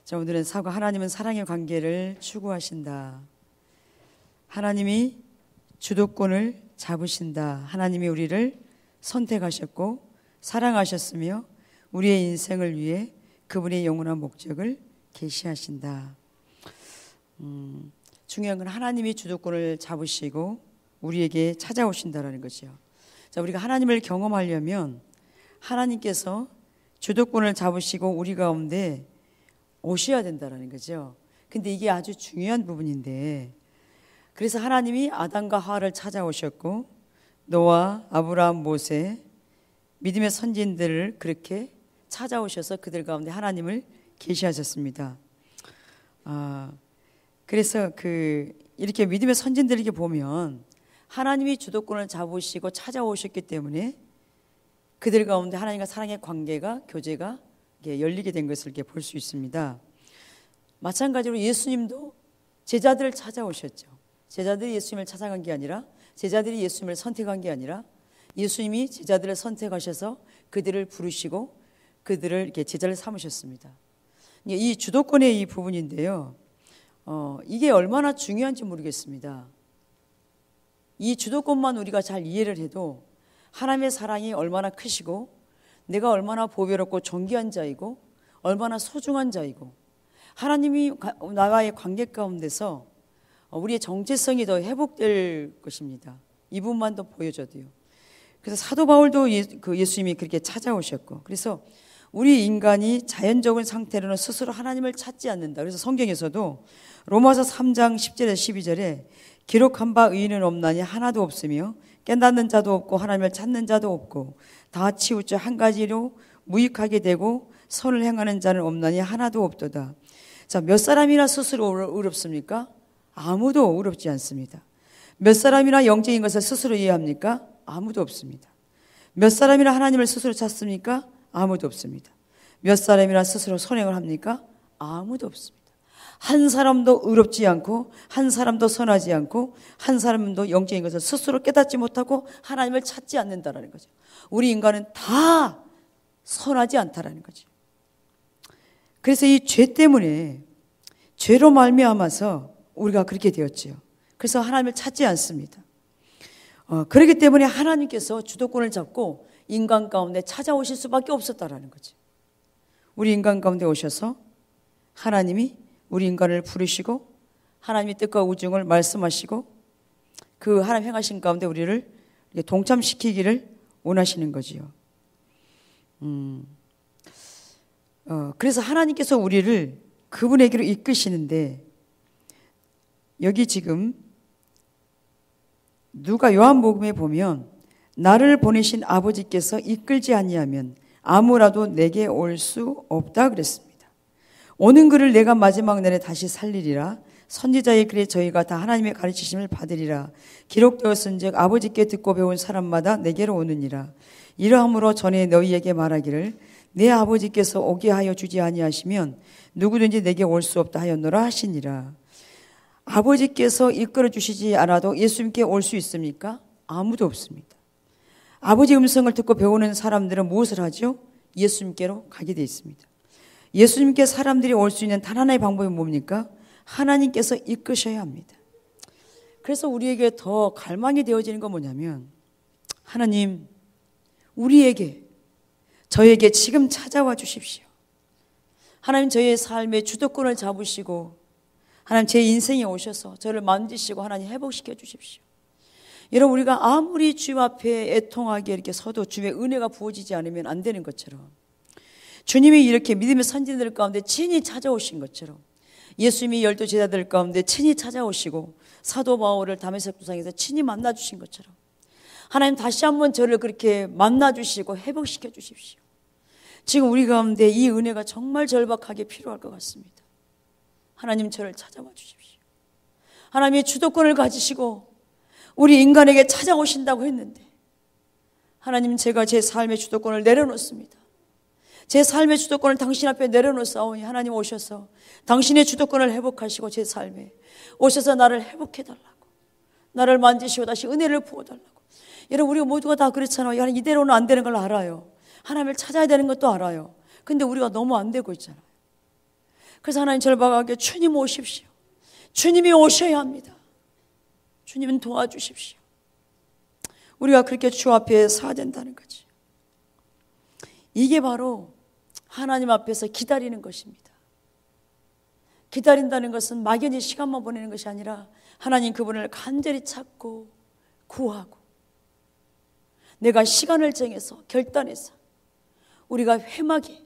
자, 오늘은 사과 하나님은 사랑의 관계를 추구하신다. 하나님이 주도권을 잡으신다. 하나님이 우리를 선택하셨고 사랑하셨으며 우리의 인생을 위해 그분의 영원한 목적을 계시하신다. 중요한 건 하나님이 주도권을 잡으시고 우리에게 찾아오신다라는 거죠. 자, 우리가 하나님을 경험하려면 하나님께서 주도권을 잡으시고 우리 가운데 오셔야 된다라는 거죠. 근데 이게 아주 중요한 부분인데, 그래서 하나님이 아담과 하와를 찾아오셨고 노아, 아브라함, 모세, 믿음의 선진들을 그렇게 찾아오셔서 그들 가운데 하나님을 계시하셨습니다. 그래서 이렇게 믿음의 선진들에게 보면 하나님이 주도권을 잡으시고 찾아오셨기 때문에 그들 가운데 하나님과 사랑의 관계가, 교제가 열리게 된 것을 이렇게 볼 수 있습니다. 마찬가지로 예수님도 제자들을 찾아오셨죠. 제자들이 예수님을 찾아간 게 아니라, 제자들이 예수님을 선택한 게 아니라 예수님이 제자들을 선택하셔서 그들을 부르시고 그들을 이렇게 제자를 삼으셨습니다. 이 주도권의 이 부분인데요. 이게 얼마나 중요한지 모르겠습니다. 이 주도권만 우리가 잘 이해를 해도 하나님의 사랑이 얼마나 크시고 내가 얼마나 보배롭고 존귀한 자이고 얼마나 소중한 자이고 하나님이 나와의 관계 가운데서 우리의 정체성이 더 회복될 것입니다. 이 부분만 더 보여줘도요. 그래서 사도 바울도 예수님이 그렇게 찾아오셨고, 그래서 우리 인간이 자연적인 상태로는 스스로 하나님을 찾지 않는다. 그래서 성경에서도 로마서 3장 10절에서 12절에 기록한 바 의인은 없나니 하나도 없으며 깨닫는 자도 없고 하나님을 찾는 자도 없고 다 치우쳐 한 가지로 무익하게 되고 선을 행하는 자는 없나니 하나도 없도다. 자, 몇 사람이나 스스로 의롭습니까? 아무도 의롭지 않습니다. 몇 사람이나 영적인 것을 스스로 이해합니까? 아무도 없습니다. 몇 사람이나 하나님을 스스로 찾습니까? 아무도 없습니다. 몇 사람이나 스스로 선행을 합니까? 아무도 없습니다. 한 사람도 의롭지 않고 한 사람도 선하지 않고 한 사람도 영적인 것을 스스로 깨닫지 못하고 하나님을 찾지 않는다라는 거죠. 우리 인간은 다 선하지 않다라는 거죠. 그래서 이 죄 때문에 죄로 말미암아서 우리가 그렇게 되었지요. 그래서 하나님을 찾지 않습니다. 그렇기 때문에 하나님께서 주도권을 잡고 인간 가운데 찾아오실 수밖에 없었다라는 거죠. 우리 인간 가운데 오셔서 하나님이 우리 인간을 부르시고 하나님의 뜻과 우정을 말씀하시고 그 하나님 행하신 가운데 우리를 동참시키기를 원하시는 거지요. 그래서 하나님께서 우리를 그분에게로 이끄시는데, 여기 지금 누가 요한복음에 보면 나를 보내신 아버지께서 이끌지 아니하면 아무라도 내게 올 수 없다 그랬습니다. 오는 그를 내가 마지막 날에 다시 살리리라. 선지자의 글에 저희가 다 하나님의 가르치심을 받으리라. 기록되었은즉 아버지께 듣고 배운 사람마다 내게로 오느니라. 이러함으로 전에 너희에게 말하기를 내 아버지께서 오게 하여 주지 아니하시면 누구든지 내게 올 수 없다 하였노라 하시니라. 아버지께서 이끌어 주시지 않아도 예수님께 올 수 있습니까? 아무도 없습니다. 아버지 음성을 듣고 배우는 사람들은 무엇을 하죠? 예수님께로 가게 되어 있습니다. 예수님께 사람들이 올 수 있는 단 하나의 방법이 뭡니까? 하나님께서 이끄셔야 합니다. 그래서 우리에게 더 갈망이 되어지는 건 뭐냐면, 하나님, 우리에게, 저에게 지금 찾아와 주십시오. 하나님, 저의 삶의 주도권을 잡으시고 하나님 제 인생에 오셔서 저를 만지시고 하나님 회복시켜 주십시오. 여러분, 우리가 아무리 주님 앞에 애통하게 이렇게 서도 주님의 은혜가 부어지지 않으면 안 되는 것처럼, 주님이 이렇게 믿음의 선진들 가운데 친히 찾아오신 것처럼 예수님이 12 제자들 가운데 친히 찾아오시고 사도 바울을 다메섹 도상에서 친히 만나주신 것처럼 하나님 다시 한번 저를 그렇게 만나주시고 회복시켜 주십시오. 지금 우리 가운데 이 은혜가 정말 절박하게 필요할 것 같습니다. 하나님, 저를 찾아와 주십시오. 하나님의 주도권을 가지시고 우리 인간에게 찾아오신다고 했는데, 하나님, 제가 제 삶의 주도권을 내려놓습니다. 제 삶의 주도권을 당신 앞에 내려놓사오니 하나님 오셔서 당신의 주도권을 회복하시고 제 삶에 오셔서 나를 회복해달라고, 나를 만지시고 다시 은혜를 부어달라고. 여러분, 우리가 모두가 다 그렇잖아요. 이대로는 안 되는 걸 알아요. 하나님을 찾아야 되는 것도 알아요. 근데 우리가 너무 안 되고 있잖아요. 그래서 하나님 절박하게 주님 오십시오. 주님이 오셔야 합니다. 주님은 도와주십시오. 우리가 그렇게 주 앞에 서야 된다는 거지. 이게 바로 하나님 앞에서 기다리는 것입니다. 기다린다는 것은 막연히 시간만 보내는 것이 아니라 하나님 그분을 간절히 찾고 구하고 내가 시간을 정해서 결단해서 우리가 회막에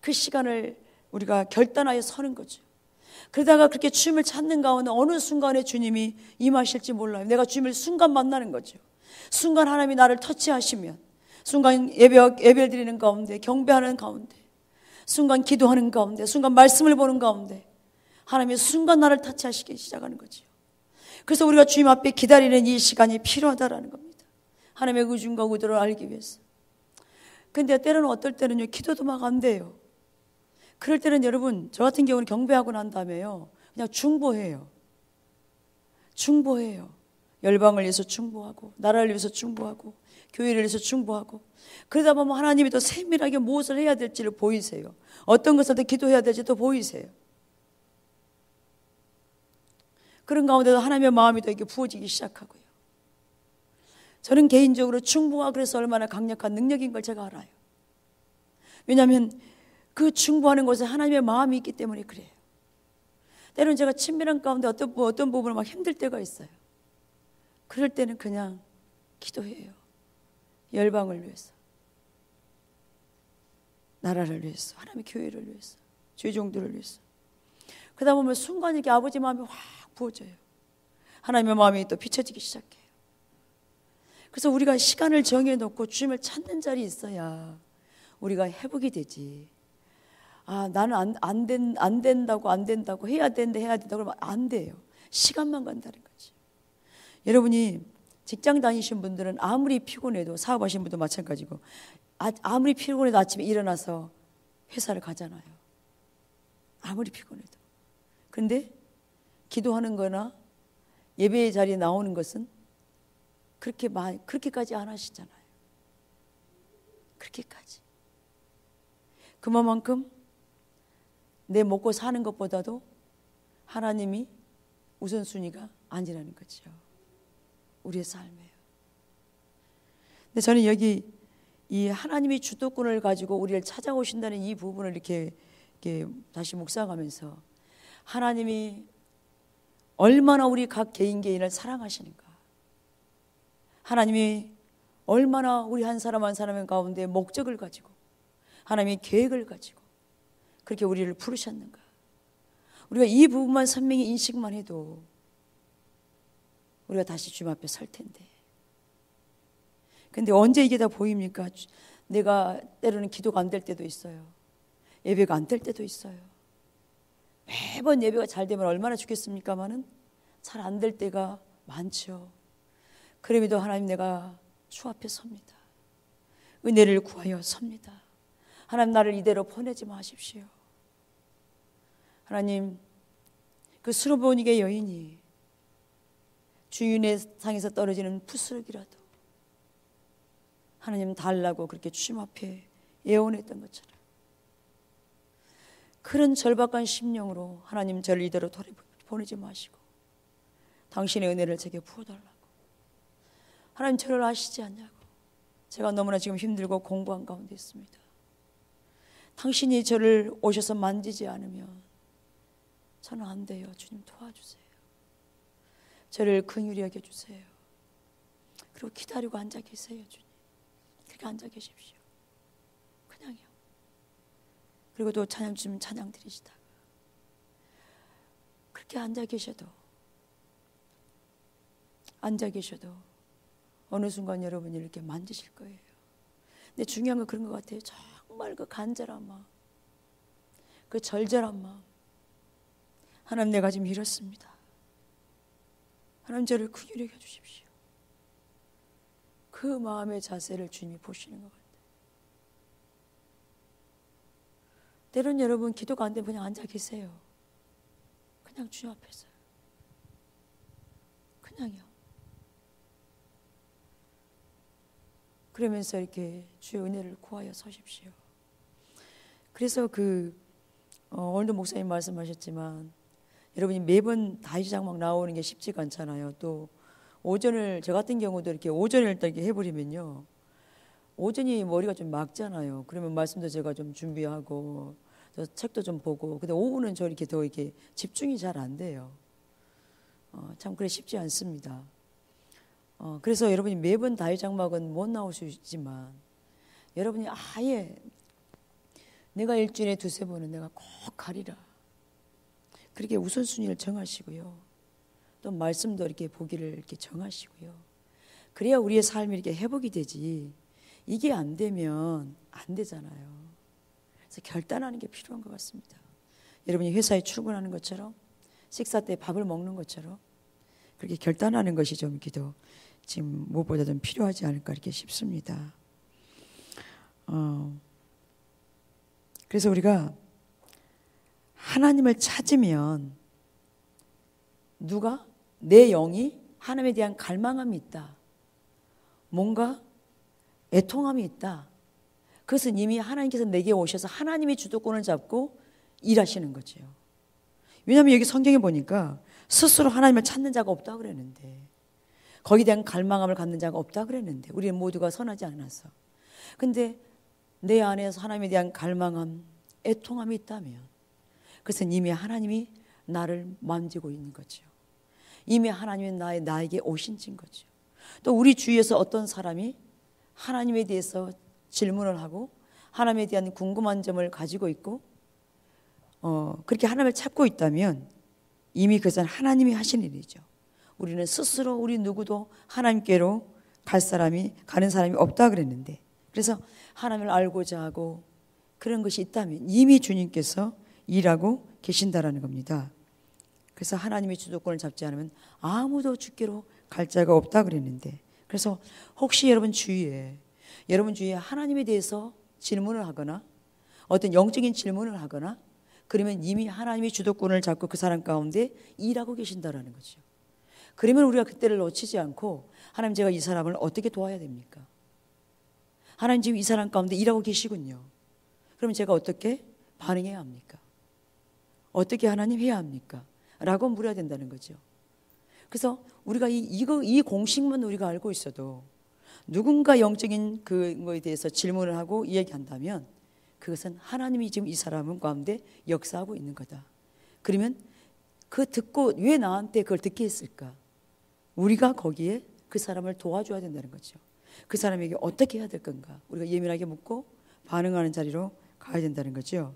그 시간을 우리가 결단하여 서는 거죠. 그러다가 그렇게 주님을 찾는 가운데 어느 순간에 주님이 임하실지 몰라요. 내가 주님을 순간 만나는 거죠. 순간 하나님이 나를 터치하시면 순간 예배를 드리는 가운데 경배하는 가운데 순간 기도하는 가운데 순간 말씀을 보는 가운데 하나님이 순간 나를 터치하시기 시작하는 거죠. 그래서 우리가 주님 앞에 기다리는 이 시간이 필요하다라는 겁니다. 하나님의 의중과 의도를 알기 위해서. 근데 때로는 어떨 때는요 기도도 막 안 돼요. 그럴 때는 여러분 저 같은 경우는 경배하고 난 다음에요 그냥 중보해요. 열방을 위해서 중보하고 나라를 위해서 중보하고 교회를 위해서 중보하고 그러다 보면 하나님이 더 세밀하게 무엇을 해야 될지를 보이세요. 어떤 것을 더 기도해야 될지도 보이세요. 그런 가운데도 하나님의 마음이 더 이렇게 부어지기 시작하고요. 저는 개인적으로 중보가 그래서 얼마나 강력한 능력인 걸 제가 알아요. 왜냐하면 그 중보하는 곳에 하나님의 마음이 있기 때문에 그래요. 때로는 제가 친밀한 가운데 어떤 부분을 막 힘들 때가 있어요. 그럴 때는 그냥 기도해요. 열방을 위해서, 나라를 위해서, 하나님의 교회를 위해서, 죄종들을 위해서. 그러다 보면 순간 이렇게 아버지 마음이 확 부어져요. 하나님의 마음이 또 비춰지기 시작해요. 그래서 우리가 시간을 정해놓고 주님을 찾는 자리에 있어야 우리가 회복이 되지. 아, 나는 안 된다고 해야 된다 그러면 안 돼요. 시간만 간다는 거지. 여러분이 직장 다니신 분들은 아무리 피곤해도 사업하시는 분도 마찬가지고 아무리 피곤해도 아침에 일어나서 회사를 가잖아요. 아무리 피곤해도. 그런데 기도하는 거나 예배의 자리에 나오는 것은 그렇게까지 안 하시잖아요. 그렇게까지. 그만큼 내 먹고 사는 것보다도 하나님이 우선순위가 아니라는 거죠. 우리의 삶이에요. 근데 저는 여기 이 하나님이 주도권을 가지고 우리를 찾아오신다는 이 부분을 이렇게 다시 묵상하면서 하나님이 얼마나 우리 각 개인을 사랑하시는가, 하나님이 얼마나 우리 한 사람 한 사람의 가운데 목적을 가지고 하나님의 계획을 가지고 그렇게 우리를 부르셨는가, 우리가 이 부분만 선명히 인식만 해도 우리가 다시 주님 앞에 설 텐데. 근데 언제 이게 다 보입니까? 내가 때로는 기도가 안 될 때도 있어요. 예배가 안 될 때도 있어요. 매번 예배가 잘 되면 얼마나 좋겠습니까마는 잘 안 될 때가 많죠. 그럼에도 하나님, 내가 주 앞에 섭니다. 은혜를 구하여 섭니다. 하나님, 나를 이대로 보내지 마십시오. 하나님, 그 수르보니게 여인이 주인의 상에서 떨어지는 푸스럭이라도 하나님 달라고 그렇게 주님 앞에 예언했던 것처럼 그런 절박한 심령으로 하나님, 저를 이대로 보내지 마시고 당신의 은혜를 제게 부어달라고. 하나님, 저를 아시지 않냐고. 제가 너무나 지금 힘들고 공부한 가운데 있습니다. 당신이 저를 오셔서 만지지 않으면 저는 안 돼요. 주님, 도와주세요. 저를 긍휼히 여겨주세요. 그리고 기다리고 앉아 계세요. 주님, 그렇게 앉아 계십시오. 그냥요. 그리고 또 찬양 주시면 찬양 드리시다가 그렇게 앉아 계셔도 어느 순간 여러분이 이렇게 만지실 거예요. 근데 중요한 건 그런 것 같아요. 정말 그 간절한 마음, 그 절절한 마음. 하나님, 내가 지금 이렇습니다. 하나님, 저를 긍휼히 여겨 주십시오. 그 마음의 자세를 주님이 보시는 것 같아요. 때론 여러분 기도가 안 되면 그냥 앉아 계세요. 그냥 주님 앞에서. 그냥요. 그러면서 이렇게 주의 은혜를 구하여 서십시오. 그래서 그 오늘도 목사님 말씀하셨지만 여러분이 매번 다윗 장막 나오는 게 쉽지가 않잖아요. 또 오전을 저 같은 경우도 이렇게 오전을 일단 이렇게 해버리면요, 오전이 머리가 좀 막잖아요. 그러면 말씀도 제가 좀 준비하고 또 책도 좀 보고, 근데 오후는 저 이렇게 더 이렇게 집중이 잘 안 돼요. 참 그래 쉽지 않습니다. 그래서 여러분이 매번 다윗 장막은 못 나올 수 있지만 여러분이 아예 내가 일주일에 두세 번은 내가 꼭 가리라, 그렇게 우선순위를 정하시고요. 또 말씀도 이렇게 보기를 이렇게 정하시고요. 그래야 우리의 삶이 이렇게 회복이 되지, 이게 안 되면 안 되잖아요. 그래서 결단하는 게 필요한 것 같습니다. 여러분이 회사에 출근하는 것처럼, 식사 때 밥을 먹는 것처럼 그렇게 결단하는 것이 좀 이렇게 더 지금 무엇보다 좀 필요하지 않을까 이렇게 싶습니다. 그래서 우리가 하나님을 찾으면 누가? 내 영이 하나님에 대한 갈망함이 있다, 뭔가 애통함이 있다. 그것은 이미 하나님께서 내게 오셔서 하나님이 주도권을 잡고 일하시는 거죠. 왜냐하면 여기 성경에 보니까 스스로 하나님을 찾는 자가 없다 그랬는데, 거기에 대한 갈망함을 갖는 자가 없다 그랬는데, 우리는 모두가 선하지 않아서. 근데 내 안에서 하나님에 대한 갈망함, 애통함이 있다면 그것은 이미 하나님이 나를 만지고 있는 거죠. 이미 하나님이 나에게 오신 진 거죠. 또 우리 주위에서 어떤 사람이 하나님에 대해서 질문을 하고 하나님에 대한 궁금한 점을 가지고 있고 그렇게 하나님을 찾고 있다면 이미 그것은 하나님이 하신 일이죠. 우리는 스스로 우리 누구도 하나님께로 가는 사람이 없다 그랬는데, 그래서 하나님을 알고자 하고 그런 것이 있다면 이미 주님께서 일하고 계신다라는 겁니다. 그래서 하나님의 주도권을 잡지 않으면 아무도 주께로 갈 자가 없다 그랬는데, 그래서 혹시 여러분 주위에 하나님에 대해서 질문을 하거나 어떤 영적인 질문을 하거나 그러면 이미 하나님이 주도권을 잡고 그 사람 가운데 일하고 계신다라는 거죠. 그러면 우리가 그때를 놓치지 않고, 하나님 제가 이 사람을 어떻게 도와야 됩니까? 하나님 지금 이 사람 가운데 일하고 계시군요. 그럼 제가 어떻게 반응해야 합니까? 어떻게 하나님 해야 합니까? 라고 물어야 된다는 거죠. 그래서 우리가 이 공식만 우리가 알고 있어도 누군가 영적인 그거에 대해서 질문을 하고 이야기한다면 그것은 하나님이 지금 이 사람 가운데 역사하고 있는 거다. 그러면 그 듣고 왜 나한테 그걸 듣게 했을까? 우리가 거기에 그 사람을 도와줘야 된다는 거죠. 그 사람에게 어떻게 해야 될 건가? 우리가 예민하게 묻고 반응하는 자리로 가야 된다는 거죠.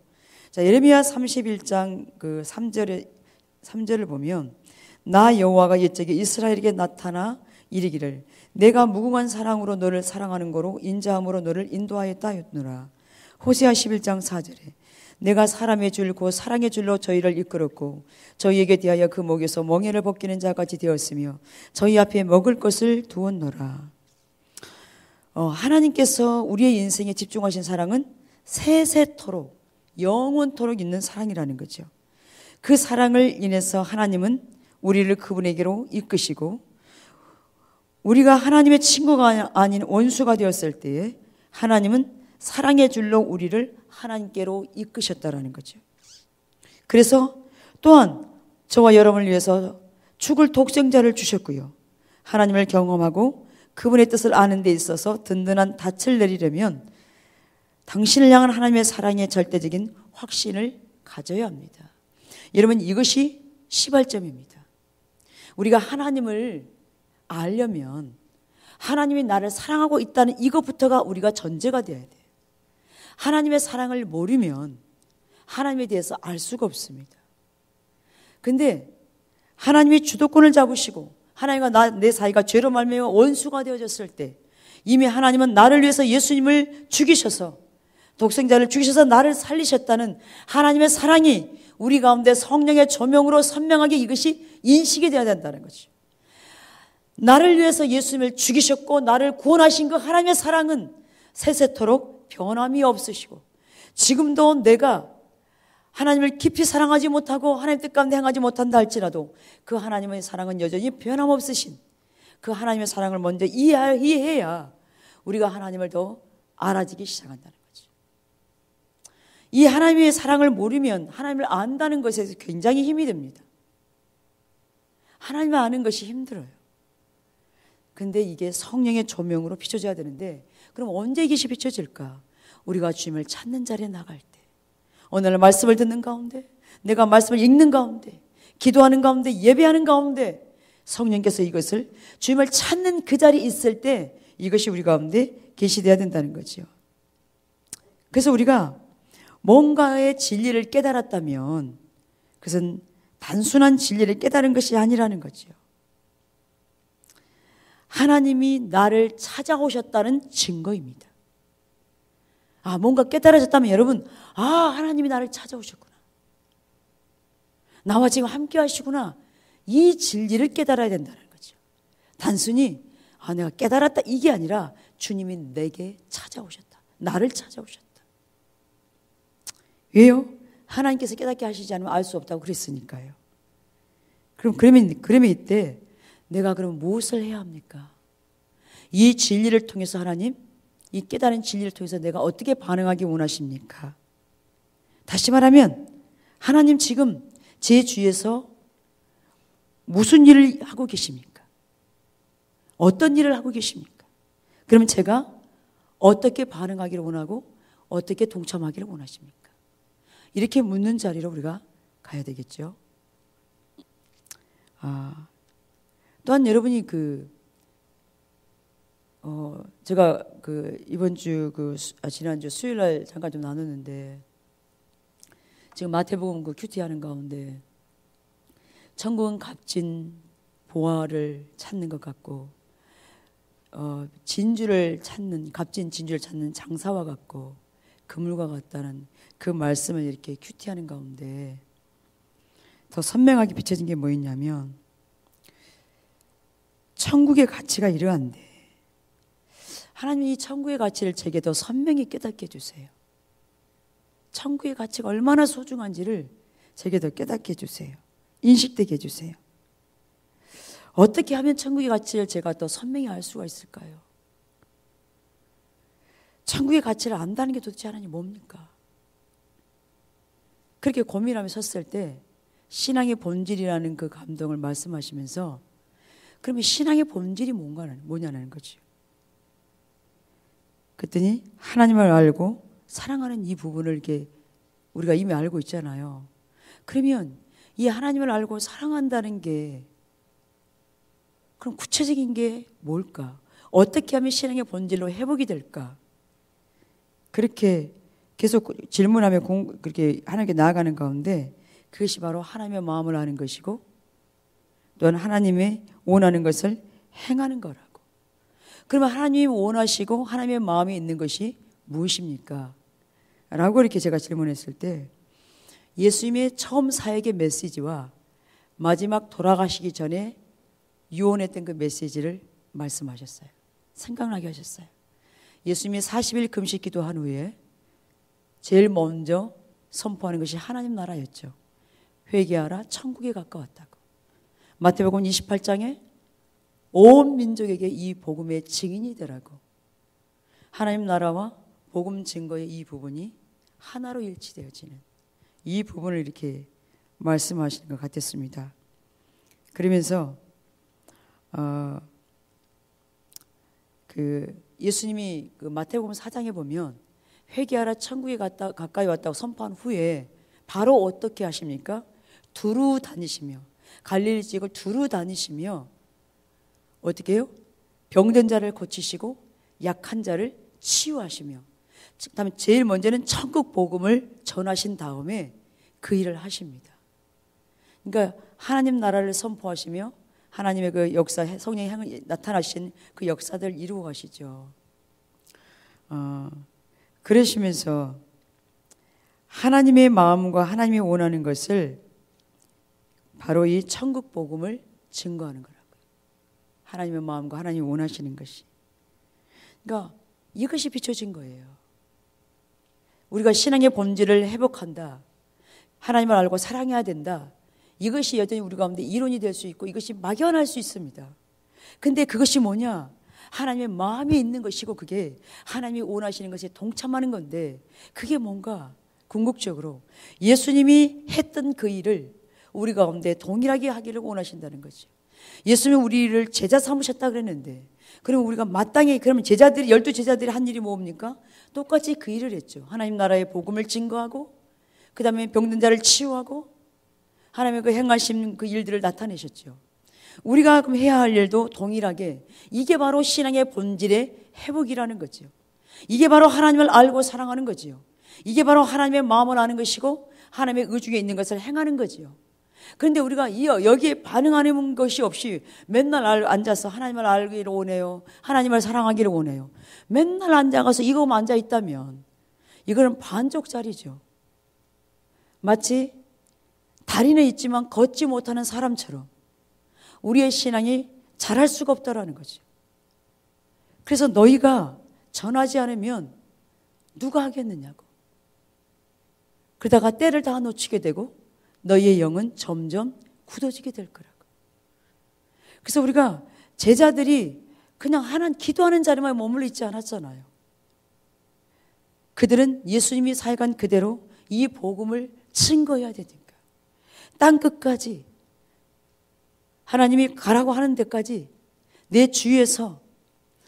자, 예레미야 31장 그 3절을 보면, 나 여호와가 옛적에 이스라엘에게 나타나 이르기를 내가 무궁한 사랑으로 너를 사랑하는 거로 인자함으로 너를 인도하였다 하였노라. 호세아 11장 4절에 내가 사람의 줄 곧 사랑의 줄로 저희를 이끌었고 저희에게 대하여 그 목에서 멍에를 벗기는 자같이 되었으며 저희 앞에 먹을 것을 두었노라. 하나님께서 우리의 인생에 집중하신 사랑은 세세토록 영원토록 있는 사랑이라는 거죠. 그 사랑을 인해서 하나님은 우리를 그분에게로 이끄시고, 우리가 하나님의 친구가 아닌 원수가 되었을 때에 하나님은 사랑의 줄로 우리를 하나님께로 이끄셨다라는 거죠. 그래서 또한 저와 여러분을 위해서 죽을 독생자를 주셨고요, 하나님을 경험하고 그분의 뜻을 아는 데 있어서 든든한 닻을 내리려면 당신을 향한 하나님의 사랑의 절대적인 확신을 가져야 합니다. 여러분, 이것이 시발점입니다. 우리가 하나님을 알려면 하나님이 나를 사랑하고 있다는 이것부터가 우리가 전제가 되어야 돼요. 하나님의 사랑을 모르면 하나님에 대해서 알 수가 없습니다. 근데 하나님이 주도권을 잡으시고 하나님과 내 사이가 죄로 말미암아 원수가 되어졌을 때 이미 하나님은 나를 위해서 예수님을 죽이셔서, 독생자를 죽이셔서 나를 살리셨다는 하나님의 사랑이 우리 가운데 성령의 조명으로 선명하게 이것이 인식이 되어야 된다는 거죠. 나를 위해서 예수님을 죽이셨고 나를 구원하신 그 하나님의 사랑은 세세토록 변함이 없으시고, 지금도 내가 하나님을 깊이 사랑하지 못하고 하나님 뜻 가운데 행하지 못한다 할지라도 그 하나님의 사랑은 여전히 변함없으신 그 하나님의 사랑을 먼저 이해해야 우리가 하나님을 더 알아지기 시작한다는 거죠. 이 하나님의 사랑을 모르면 하나님을 안다는 것에서 굉장히 힘이 듭니다. 하나님을 아는 것이 힘들어요. 근데 이게 성령의 조명으로 비춰져야 되는데, 그럼 언제 이것이 비춰질까? 우리가 주님을 찾는 자리에 나갈 때, 어느 날 말씀을 듣는 가운데, 내가 말씀을 읽는 가운데, 기도하는 가운데, 예배하는 가운데 성령께서 이것을 주님을 찾는 그 자리에 있을 때 이것이 우리 가운데 계시되어야 된다는 거죠. 그래서 우리가 뭔가의 진리를 깨달았다면 그것은 단순한 진리를 깨달은 것이 아니라는 거죠. 하나님이 나를 찾아오셨다는 증거입니다. 뭔가 깨달아졌다면 여러분, 하나님이 나를 찾아오셨구나, 나와 지금 함께 하시구나, 이 진리를 깨달아야 된다는 거죠. 단순히 내가 깨달았다 이게 아니라 주님이 내게 찾아오셨다, 나를 찾아오셨다. 왜요? 하나님께서 깨닫게 하시지 않으면 알 수 없다고 그랬으니까요. 그러면 이때 내가 그럼 무엇을 해야 합니까? 이 진리를 통해서 하나님, 이 깨달은 진리를 통해서 내가 어떻게 반응하기 원하십니까? 다시 말하면 하나님 지금 제 주위에서 무슨 일을 하고 계십니까? 어떤 일을 하고 계십니까? 그러면 제가 어떻게 반응하기를 원하고 어떻게 동참하기를 원하십니까? 이렇게 묻는 자리로 우리가 가야 되겠죠. 또한 여러분이 제가 이번 주 지난주 수요일 날 잠깐 좀 나눴는데, 지금 마태복음 큐티 하는 가운데 천국은 값진 보화를 찾는 것 같고, 값진 진주를 찾는 장사와 같고 그물과 같다는 그 말씀을 이렇게 큐티하는 가운데 더 선명하게 비춰진 게 뭐였냐면, 천국의 가치가 이러한데 하나님이 이 천국의 가치를 제게 더 선명히 깨닫게 해주세요. 천국의 가치가 얼마나 소중한지를 제게 더 깨닫게 해주세요. 인식되게 해주세요. 어떻게 하면 천국의 가치를 제가 더 선명히 알 수가 있을까요? 천국의 가치를 안다는 게 도대체 하나님 뭡니까? 그렇게 고민하며 섰을 때 신앙의 본질이라는 그 감동을 말씀하시면서, 그러면 신앙의 본질이 뭐냐는 거죠. 그랬더니 하나님을 알고 사랑하는 이 부분을 이렇게 우리가 이미 알고 있잖아요. 그러면 이 하나님을 알고 사랑한다는 게 그럼 구체적인 게 뭘까? 어떻게 하면 신앙의 본질로 회복이 될까? 그렇게 계속 질문하며 그렇게 하나님께 나아가는 가운데 그것이 바로 하나님의 마음을 아는 것이고 또한 하나님의 원하는 것을 행하는 거라고. 그러면 하나님이 원하시고 하나님의 마음이 있는 것이 무엇입니까? 라고 이렇게 제가 질문했을 때 예수님의 처음 사역의 메시지와 마지막 돌아가시기 전에 유언했던 그 메시지를 말씀하셨어요. 생각나게 하셨어요. 예수님이 40일 금식 기도한 후에 제일 먼저 선포하는 것이 하나님 나라였죠. 회개하라, 천국에 가까웠다고. 마태복음 28장에 온 민족에게 이 복음의 증인이 되라고. 하나님 나라와 복음 증거의 이 부분이 하나로 일치되어지는 이 부분을 이렇게 말씀하시는 것 같았습니다. 그러면서 예수님이 마태복음 4장에 보면 회개하라, 천국에 가까이 왔다고 선포한 후에 바로 어떻게 하십니까? 두루 다니시며 갈릴리 지역을 두루 다니시며 어떻게 해요? 병든 자를 고치시고 약한 자를 치유하시며, 그다음에 제일 먼저는 천국 복음을 전하신 다음에 그 일을 하십니다. 그러니까 하나님 나라를 선포하시며 하나님의 그 역사, 성령의 향을 나타나신 그 역사들을 이루어 가시죠. 그러시면서 하나님의 마음과 하나님이 원하는 것을 바로 이 천국 복음을 증거하는 거라고요. 하나님의 마음과 하나님이 원하시는 것이. 그러니까 이것이 비춰진 거예요. 우리가 신앙의 본질을 회복한다, 하나님을 알고 사랑해야 된다, 이것이 여전히 우리 가운데 이론이 될 수 있고 이것이 막연할 수 있습니다. 근데 그것이 뭐냐? 하나님의 마음이 있는 것이고 그게 하나님이 원하시는 것에 동참하는 건데 그게 뭔가 궁극적으로 예수님이 했던 그 일을 우리 가운데 동일하게 하기를 원하신다는 거죠. 예수님이 우리를 제자 삼으셨다 그랬는데, 그럼 우리가 마땅히, 그러면 제자들이, 12제자들이 한 일이 뭡니까? 똑같이 그 일을 했죠. 하나님 나라의 복음을 증거하고, 그 다음에 병든 자를 치유하고, 하나님의 그 행하신 그 일들을 나타내셨죠. 우리가 그럼 해야 할 일도 동일하게, 이게 바로 신앙의 본질의 회복이라는 거죠. 이게 바로 하나님을 알고 사랑하는 거지요. 이게 바로 하나님의 마음을 아는 것이고 하나님의 의중에 있는 것을 행하는 거지요. 그런데 우리가 여기에 반응하는 것이 없이 맨날 앉아서 하나님을 알기를 원해요, 하나님을 사랑하기를 원해요, 맨날 앉아가서 이거만 앉아 있다면 이거는 반쪽짜리죠. 마치 다리는 있지만 걷지 못하는 사람처럼 우리의 신앙이 자랄 수가 없다라는 거죠. 그래서 너희가 전하지 않으면 누가 하겠느냐고. 그러다가 때를 다 놓치게 되고 너희의 영은 점점 굳어지게 될 거라고. 그래서 우리가 제자들이 그냥 하나님 기도하는 자리만 머물러 있지 않았잖아요. 그들은 예수님이 사역한 그대로 이 복음을 증거해야 되니까 땅 끝까지, 하나님이 가라고 하는 데까지 내 주위에서,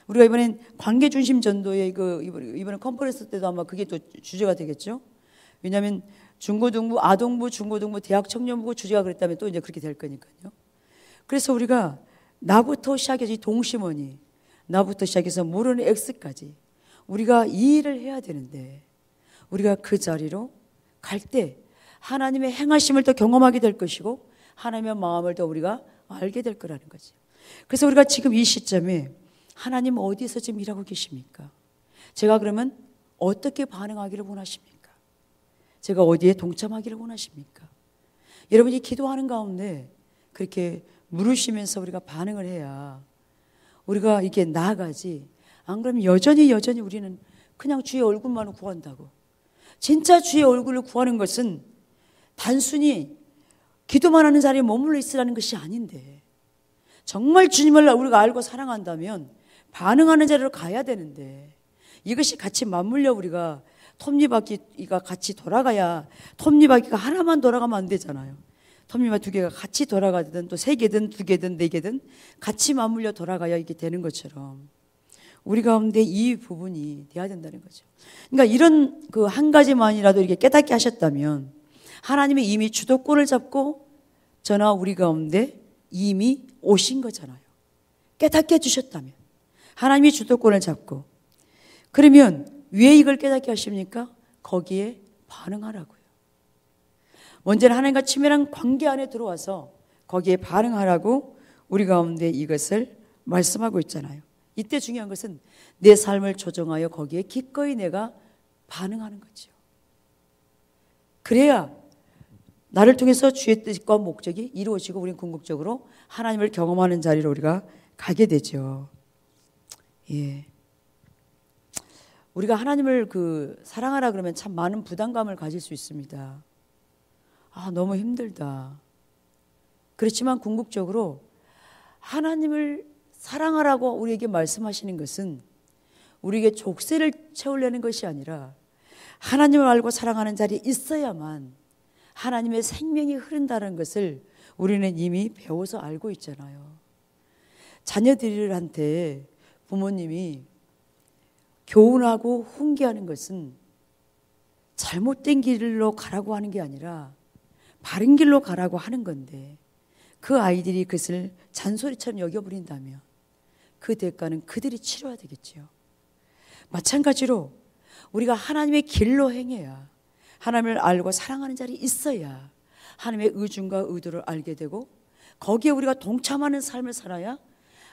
우리가 이번엔 관계중심 전도의 이번에 컨퍼런스 때도 아마 그게 또 주제가 되겠죠. 왜냐하면 중고등부, 아동부, 중고등부, 대학 청년부 주제가 그랬다면 또 이제 그렇게 될 거니까요. 그래서 우리가 나부터 시작해서 이 동심원이, 나부터 시작해서 모르는 X까지 우리가 이 일을 해야 되는데, 우리가 그 자리로 갈 때 하나님의 행하심을 더 경험하게 될 것이고 하나님의 마음을 더 우리가 알게 될 거라는 거죠. 그래서 우리가 지금 이 시점에 하나님 어디에서 지금 일하고 계십니까? 제가 그러면 어떻게 반응하기를 원하십니까? 제가 어디에 동참하기를 원하십니까? 여러분이 기도하는 가운데 그렇게 물으시면서 우리가 반응을 해야 우리가 이게 나아가지, 안 그러면 여전히 우리는 그냥 주의 얼굴만 구한다고. 진짜 주의 얼굴을 구하는 것은 단순히 기도만 하는 자리에 머물러 있으라는 것이 아닌데, 정말 주님을 우리가 알고 사랑한다면 반응하는 자리로 가야 되는데, 이것이 같이 맞물려 우리가 톱니바퀴가 같이 돌아가야, 톱니바퀴가 하나만 돌아가면 안 되잖아요. 톱니바퀴 2개가 같이 돌아가든 또 3개든 2개든 4개든 같이 맞물려 돌아가야 이게 되는 것처럼 우리 가운데 이 부분이 돼야 된다는 거죠. 그러니까 이런 그 한 가지만이라도 이렇게 깨닫게 하셨다면 하나님이 이미 주도권을 잡고 저나 우리 가운데 이미 오신 거잖아요. 깨닫게 해주셨다면, 하나님이 주도권을 잡고, 그러면 왜 이걸 깨닫게 하십니까? 거기에 반응하라고요. 먼저는 하나님과 친밀한 관계 안에 들어와서 거기에 반응하라고 우리 가운데 이것을 말씀하고 있잖아요. 이때 중요한 것은 내 삶을 조정하여 거기에 기꺼이 내가 반응하는 거죠. 그래야 나를 통해서 주의 뜻과 목적이 이루어지고 우리는 궁극적으로 하나님을 경험하는 자리로 우리가 가게 되죠. 예. 우리가 하나님을 사랑하라 그러면 참 많은 부담감을 가질 수 있습니다. 아, 너무 힘들다. 그렇지만 궁극적으로 하나님을 사랑하라고 우리에게 말씀하시는 것은 우리에게 족쇄를 채우려는 것이 아니라 하나님을 알고 사랑하는 자리에 있어야만 하나님의 생명이 흐른다는 것을 우리는 이미 배워서 알고 있잖아요. 자녀들한테 부모님이 교훈하고 훈계하는 것은 잘못된 길로 가라고 하는 게 아니라 바른 길로 가라고 하는 건데, 그 아이들이 그것을 잔소리처럼 여겨버린다면 그 대가는 그들이 치러야 되겠죠. 마찬가지로 우리가 하나님의 길로 행해야, 하나님을 알고 사랑하는 자리에 있어야 하나님의 의중과 의도를 알게 되고 거기에 우리가 동참하는 삶을 살아야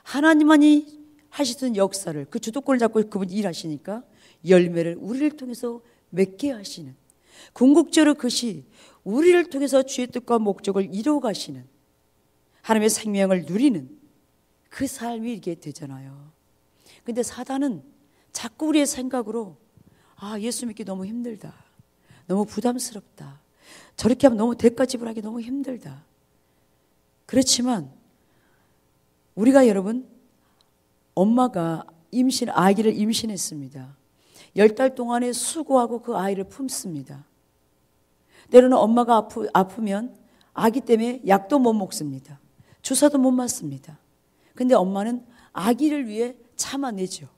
하나님만이 하시던 역사를, 그 주도권을 잡고 그분이 일하시니까 열매를 우리를 통해서 맺게 하시는, 궁극적으로 그것이 우리를 통해서 주의 뜻과 목적을 이루어 가시는, 하나님의 생명을 누리는 그 삶이 이게 되잖아요. 근데 사단은 자꾸 우리의 생각으로 예수 믿기 너무 힘들다, 너무 부담스럽다, 저렇게 하면 너무 대가 지불하기 너무 힘들다. 그렇지만 우리가, 여러분, 엄마가 아기를 임신했습니다. 10달 동안에 수고하고 그 아이를 품습니다. 때로는 엄마가 아프면 아기 때문에 약도 못 먹습니다. 주사도 못 맞습니다. 근데 엄마는 아기를 위해 참아내죠.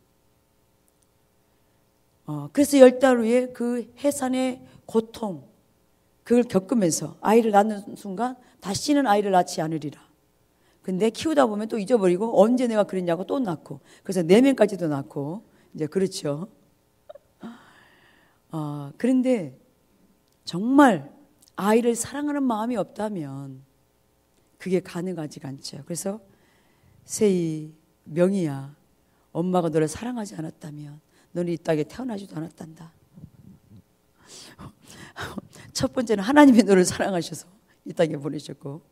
그래서 10달 후에 그 해산의 고통, 그걸 겪으면서 아이를 낳는 순간 다시는 아이를 낳지 않으리라. 근데 키우다 보면 또 잊어버리고 언제 내가 그랬냐고 또 낳고, 그래서 4명까지도 낳고, 이제 그렇죠. 그런데 정말 아이를 사랑하는 마음이 없다면 그게 가능하지가 않죠. 그래서 세희, 명희야, 엄마가 너를 사랑하지 않았다면 너는 이 땅에 태어나지도 않았단다. 첫 번째는 하나님이 너를 사랑하셔서 이 땅에 보내셨고,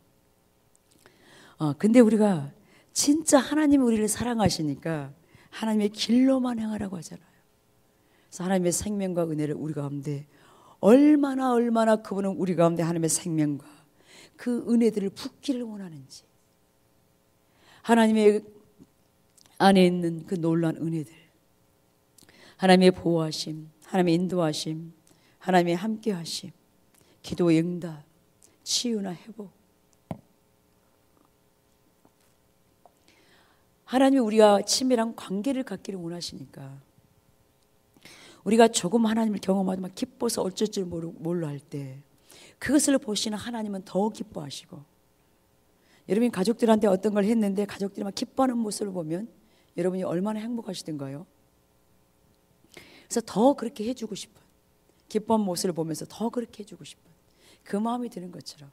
근데 우리가 진짜 하나님이 우리를 사랑하시니까 하나님의 길로만 행하라고 하잖아요. 그래서 하나님의 생명과 은혜를 우리 가운데 얼마나 그분은 우리 가운데 하나님의 생명과 그 은혜들을 붓기를 원하는지, 하나님의 안에 있는 그 놀라운 은혜들, 하나님의 보호하심, 하나님의 인도하심, 하나님의 함께하심, 기도의 응답, 치유나 회복, 하나님이 우리가 친밀한 관계를 갖기를 원하시니까 우리가 조금 하나님을 경험하다 막 기뻐서 어쩔 줄 몰라 할 때 그것을 보시는 하나님은 더 기뻐하시고, 여러분이 가족들한테 어떤 걸 했는데 가족들이 막 기뻐하는 모습을 보면 여러분이 얼마나 행복하시던가요? 그래서 더 그렇게 해주고 싶은, 기뻐한 모습을 보면서 더 그렇게 해주고 싶은 그 마음이 드는 것처럼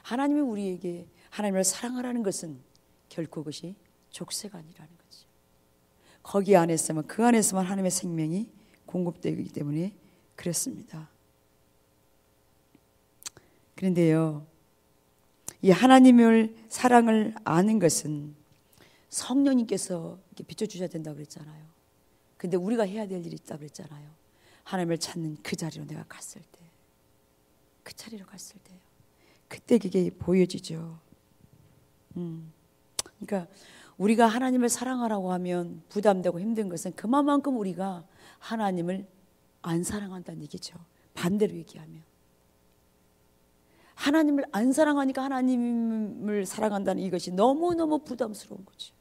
하나님이 우리에게 하나님을 사랑하라는 것은 결코 그것이 족쇄가 아니라는 거죠. 거기 안에서만, 그 안에서만 하나님의 생명이 공급되기 때문에 그렇습니다. 그런데요, 이 하나님을 사랑을 아는 것은 성령님께서 이렇게 비춰주셔야 된다고 그랬잖아요. 근데 우리가 해야 될 일이 있다고 그랬잖아요. 하나님을 찾는 그 자리로 내가 갔을 때, 그 자리로 갔을 때요, 그때 그게 보여지죠. 그러니까 우리가 하나님을 사랑하라고 하면 부담되고 힘든 것은 그만큼 우리가 하나님을 안 사랑한다는 얘기죠. 반대로 얘기하면 하나님을 안 사랑하니까 하나님을 사랑한다는 이것이 너무너무 부담스러운 거죠.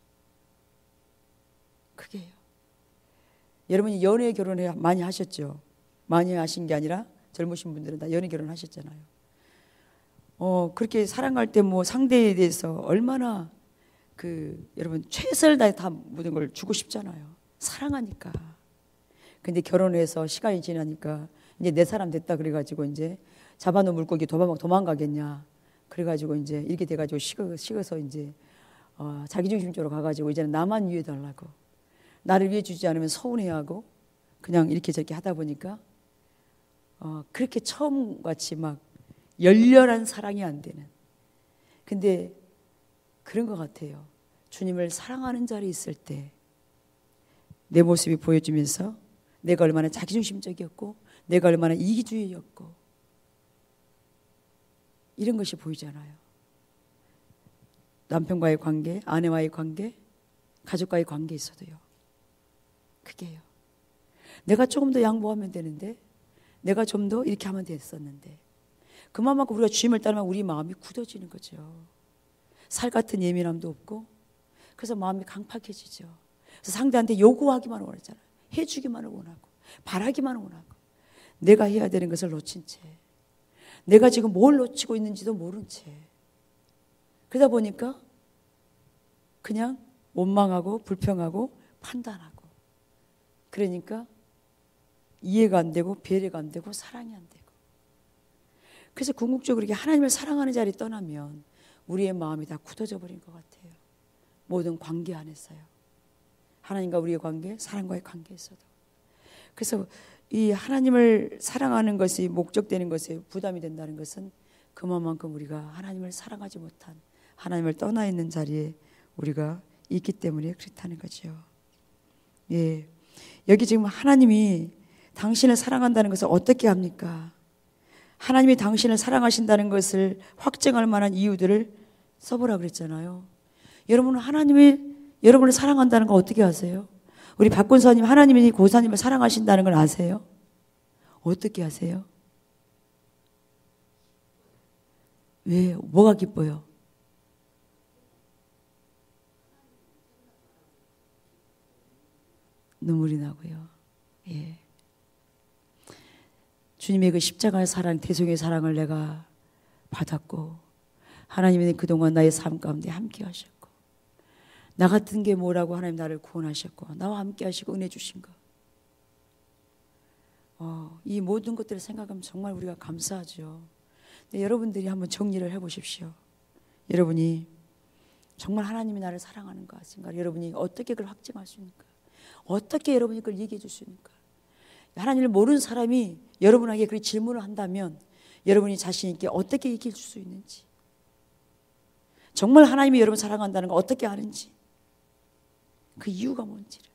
그게요. 여러분이 연애 결혼을 많이 하셨죠? 많이 하신 게 아니라 젊으신 분들은 다 연애 결혼하셨잖아요. 그렇게 사랑할 때 뭐 상대에 대해서 얼마나 여러분 최선을 다해 다 모든 걸 주고 싶잖아요. 사랑하니까. 근데 결혼해서 시간이 지나니까 이제 내 사람 됐다 그래가지고 이제 잡아놓은 물고기 도망가겠냐. 그래가지고 이제 이렇게 돼가지고 식어서 이제 자기중심적으로 가가지고 이제는 나만 위해달라고, 나를 위해주지 않으면 서운해하고 그냥 이렇게 저렇게 하다 보니까 그렇게 처음같이 막 열렬한 사랑이 안 되는. 근데 그런 것 같아요. 주님을 사랑하는 자리에 있을 때 내 모습이 보여지면서 내가 얼마나 자기중심적이었고 내가 얼마나 이기주의였고 이런 것이 보이잖아요. 남편과의 관계, 아내와의 관계, 가족과의 관계에서도요. 그게요. 내가 조금 더 양보하면 되는데, 내가 좀 더 이렇게 하면 됐었는데, 그만큼 우리가 주님을 따르면 우리 마음이 굳어지는 거죠. 살 같은 예민함도 없고, 그래서 마음이 강팍해지죠. 그래서 상대한테 요구하기만 원하잖아요. 해주기만 원하고, 바라기만 원하고, 내가 해야 되는 것을 놓친 채, 내가 지금 뭘 놓치고 있는지도 모른 채, 그러다 보니까 그냥 원망하고 불평하고 판단하고, 그러니까 이해가 안 되고 배려가 안 되고 사랑이 안 되고. 그래서 궁극적으로 이렇게 하나님을 사랑하는 자리에 떠나면 우리의 마음이 다 굳어져 버린 것 같아요. 모든 관계 안에서요. 하나님과 우리의 관계, 사람과의 관계에서도. 그래서 이 하나님을 사랑하는 것이 목적되는 것에 부담이 된다는 것은 그만큼 우리가 하나님을 사랑하지 못한, 하나님을 떠나 있는 자리에 우리가 있기 때문에 그렇다는 거죠. 예, 여기 지금 하나님이 당신을 사랑한다는 것을 어떻게 합니까? 하나님이 당신을 사랑하신다는 것을 확증할 만한 이유들을 써보라 그랬잖아요. 여러분은 하나님이 여러분을 사랑한다는 거 어떻게 아세요? 우리 박권사님, 하나님이 고사님을 사랑하신다는 걸 아세요? 어떻게 아세요? 왜? 뭐가 기뻐요? 눈물이 나고요. 예. 주님의 그 십자가의 사랑, 대속의 사랑을 내가 받았고, 하나님은 그동안 나의 삶 가운데 함께 하셨고, 나 같은 게 뭐라고 하나님 나를 구원하셨고, 나와 함께 하시고 은혜 주신 것. 이 모든 것들을 생각하면 정말 우리가 감사하죠. 근데 여러분들이 한번 정리를 해보십시오. 여러분이 정말 하나님이 나를 사랑하는 것 같습니까? 여러분이 어떻게 그걸 확증할 수 있는가? 어떻게 여러분이 그걸 얘기해 줄 수 있는가? 하나님을 모르는 사람이 여러분에게 그 질문을 한다면 여러분이 자신 있게 어떻게 얘기해 줄 수 있는지, 정말 하나님이 여러분 사랑한다는 걸 어떻게 아는지, 그 이유가 뭔지를.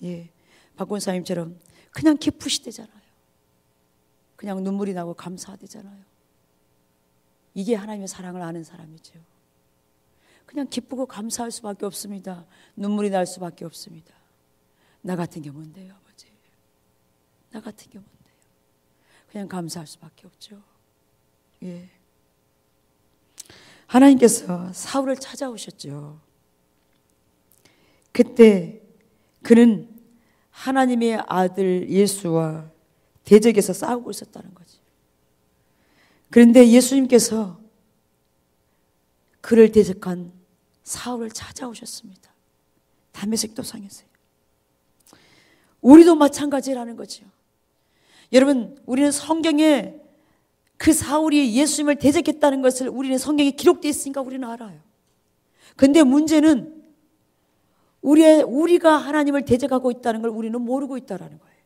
예, 박권사님처럼 그냥 기쁘시대잖아요. 그냥 눈물이 나고 감사하대잖아요. 이게 하나님의 사랑을 아는 사람이죠. 그냥 기쁘고 감사할 수밖에 없습니다. 눈물이 날 수밖에 없습니다. 나 같은 게 뭔데요, 아버지? 나 같은 게 뭔데요? 그냥 감사할 수밖에 없죠. 예. 하나님께서 사울을 찾아오셨죠. 그때 그는 하나님의 아들 예수와 대적에서 싸우고 있었다는 거지. 그런데 예수님께서 그를 대적한 사울을 찾아오셨습니다. 다메섹 도상에서요. 우리도 마찬가지라는 거죠. 여러분, 우리는 성경에 그 사울이 예수님을 대적했다는 것을 우리는 성경에 기록되어 있으니까 우리는 알아요. 그런데 문제는 우리가 하나님을 대적하고 있다는 걸 우리는 모르고 있다는 거예요.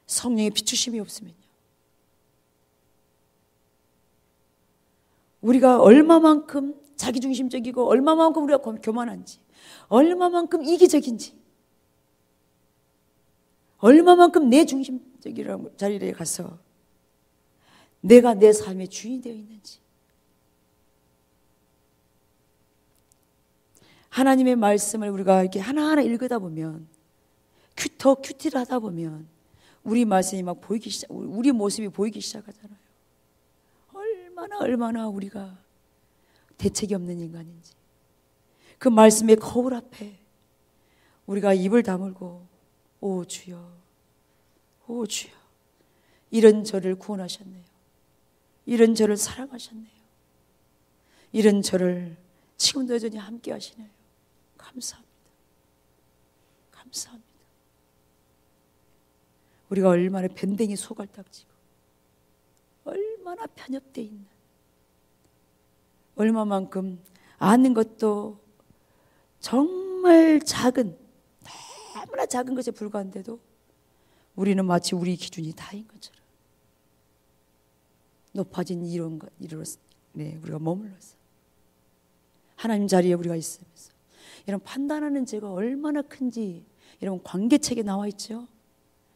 성령의 비추심이 없으면요. 우리가 얼마만큼 자기중심적이고 얼마만큼 우리가 교만한지, 얼마만큼 이기적인지, 얼마만큼 내 중심적이라는 자리에 가서 내가 내 삶의 주인이 되어 있는지. 하나님의 말씀을 우리가 이렇게 하나하나 읽다 보면, 더 큐티를 하다 보면 우리 말씀이 막 우리 모습이 보이기 시작하잖아요. 얼마나 우리가 대책이 없는 인간인지. 그 말씀의 거울 앞에 우리가 입을 다물고, 오 주여, 오 주여, 이런 저를 구원하셨네요. 이런 저를 사랑하셨네요. 이런 저를 지금도 여전히 함께 하시네요. 감사합니다. 감사합니다. 우리가 얼마나 변댕이 소갈딱지고 얼마나 편협되어 있는, 얼마만큼 아는 것도 정말 작은, 너무나 작은 것에 불과한데도 우리는 마치 우리 기준이 다인 것처럼 높아진 우리가 머물러서 하나님 자리에 우리가 있으면서, 여러분 판단하는 죄가 얼마나 큰지 여러분 관계책에 나와 있죠.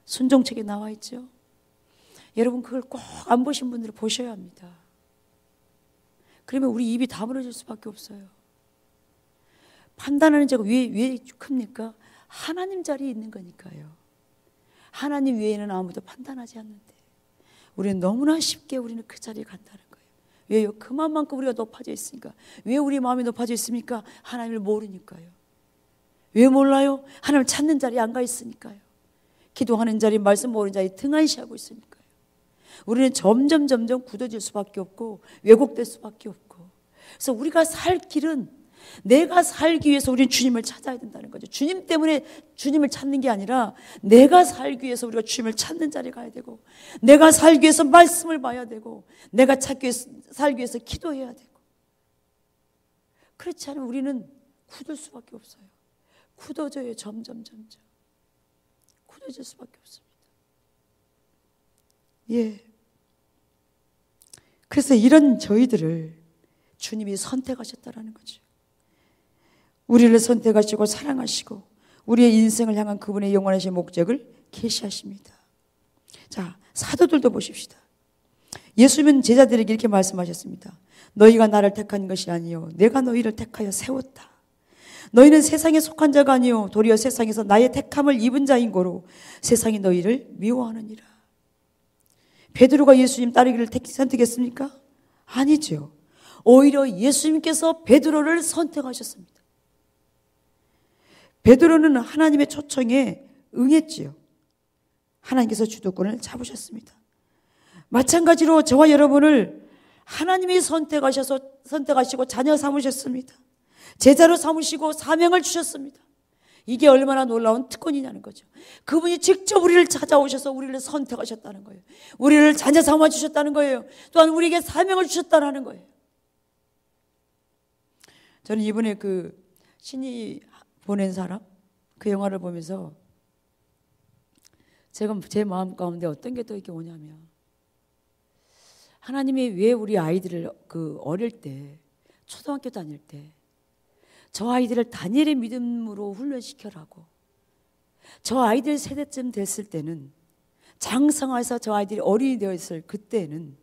순종책에 나와 있죠. 여러분 그걸 꼭 안 보신 분들은 보셔야 합니다. 그러면 우리 입이 다물어질 수밖에 없어요. 판단하는 죄가 왜 큽니까? 하나님 자리에 있는 거니까요. 하나님 외에는 아무도 판단하지 않는데 우리는 너무나 쉽게 우리는 그 자리에 간다는 거예요. 왜요? 그만큼 우리가 높아져 있으니까. 왜 우리 마음이 높아져 있습니까? 하나님을 모르니까요. 왜 몰라요? 하나님을 찾는 자리에 안 가 있으니까요. 기도하는 자리, 말씀 모르는 자리 등한시하고 있으니까요. 우리는 점점 굳어질 수밖에 없고 왜곡될 수밖에 없고. 그래서 우리가 살 길은, 내가 살기 위해서 우리는 주님을 찾아야 된다는 거죠. 주님 때문에 주님을 찾는 게 아니라 내가 살기 위해서 우리가 주님을 찾는 자리에 가야 되고, 내가 살기 위해서 말씀을 봐야 되고, 내가 살기 위해서 기도해야 되고. 그렇지 않으면 우리는 굳을 수밖에 없어요. 굳어져요. 점점 굳어질 수밖에 없습니다. 예. 그래서 이런 저희들을 주님이 선택하셨다라는 거죠. 우리를 선택하시고 사랑하시고 우리의 인생을 향한 그분의 영원하신 목적을 계시하십니다. 자, 사도들도 보십시다. 예수님은 제자들에게 이렇게 말씀하셨습니다. 너희가 나를 택한 것이 아니요 내가 너희를 택하여 세웠다. 너희는 세상에 속한 자가 아니요 도리어 세상에서 나의 택함을 입은 자인 고로 세상이 너희를 미워하느니라. 베드로가 예수님 따르기를 선택했습니까? 아니죠. 오히려 예수님께서 베드로를 선택하셨습니다. 베드로는 하나님의 초청에 응했지요. 하나님께서 주도권을 잡으셨습니다. 마찬가지로 저와 여러분을 하나님이 선택하시고 자녀 삼으셨습니다. 제자로 삼으시고 사명을 주셨습니다. 이게 얼마나 놀라운 특권이냐는 거죠. 그분이 직접 우리를 찾아오셔서 우리를 선택하셨다는 거예요. 우리를 자녀 삼아 주셨다는 거예요. 또한 우리에게 사명을 주셨다는 거예요. 저는 이번에 그 신이 보낸 사람 그 영화를 보면서 제가 제 마음 가운데 어떤 게 또 이렇게 오냐면, 하나님이 왜 우리 아이들을 그 어릴 때 초등학교 다닐 때 저 아이들을 다니엘의 믿음으로 훈련시켜라고, 저 아이들 세대쯤 됐을 때는 장성해서 저 아이들이 어린이 되어 있을 그때는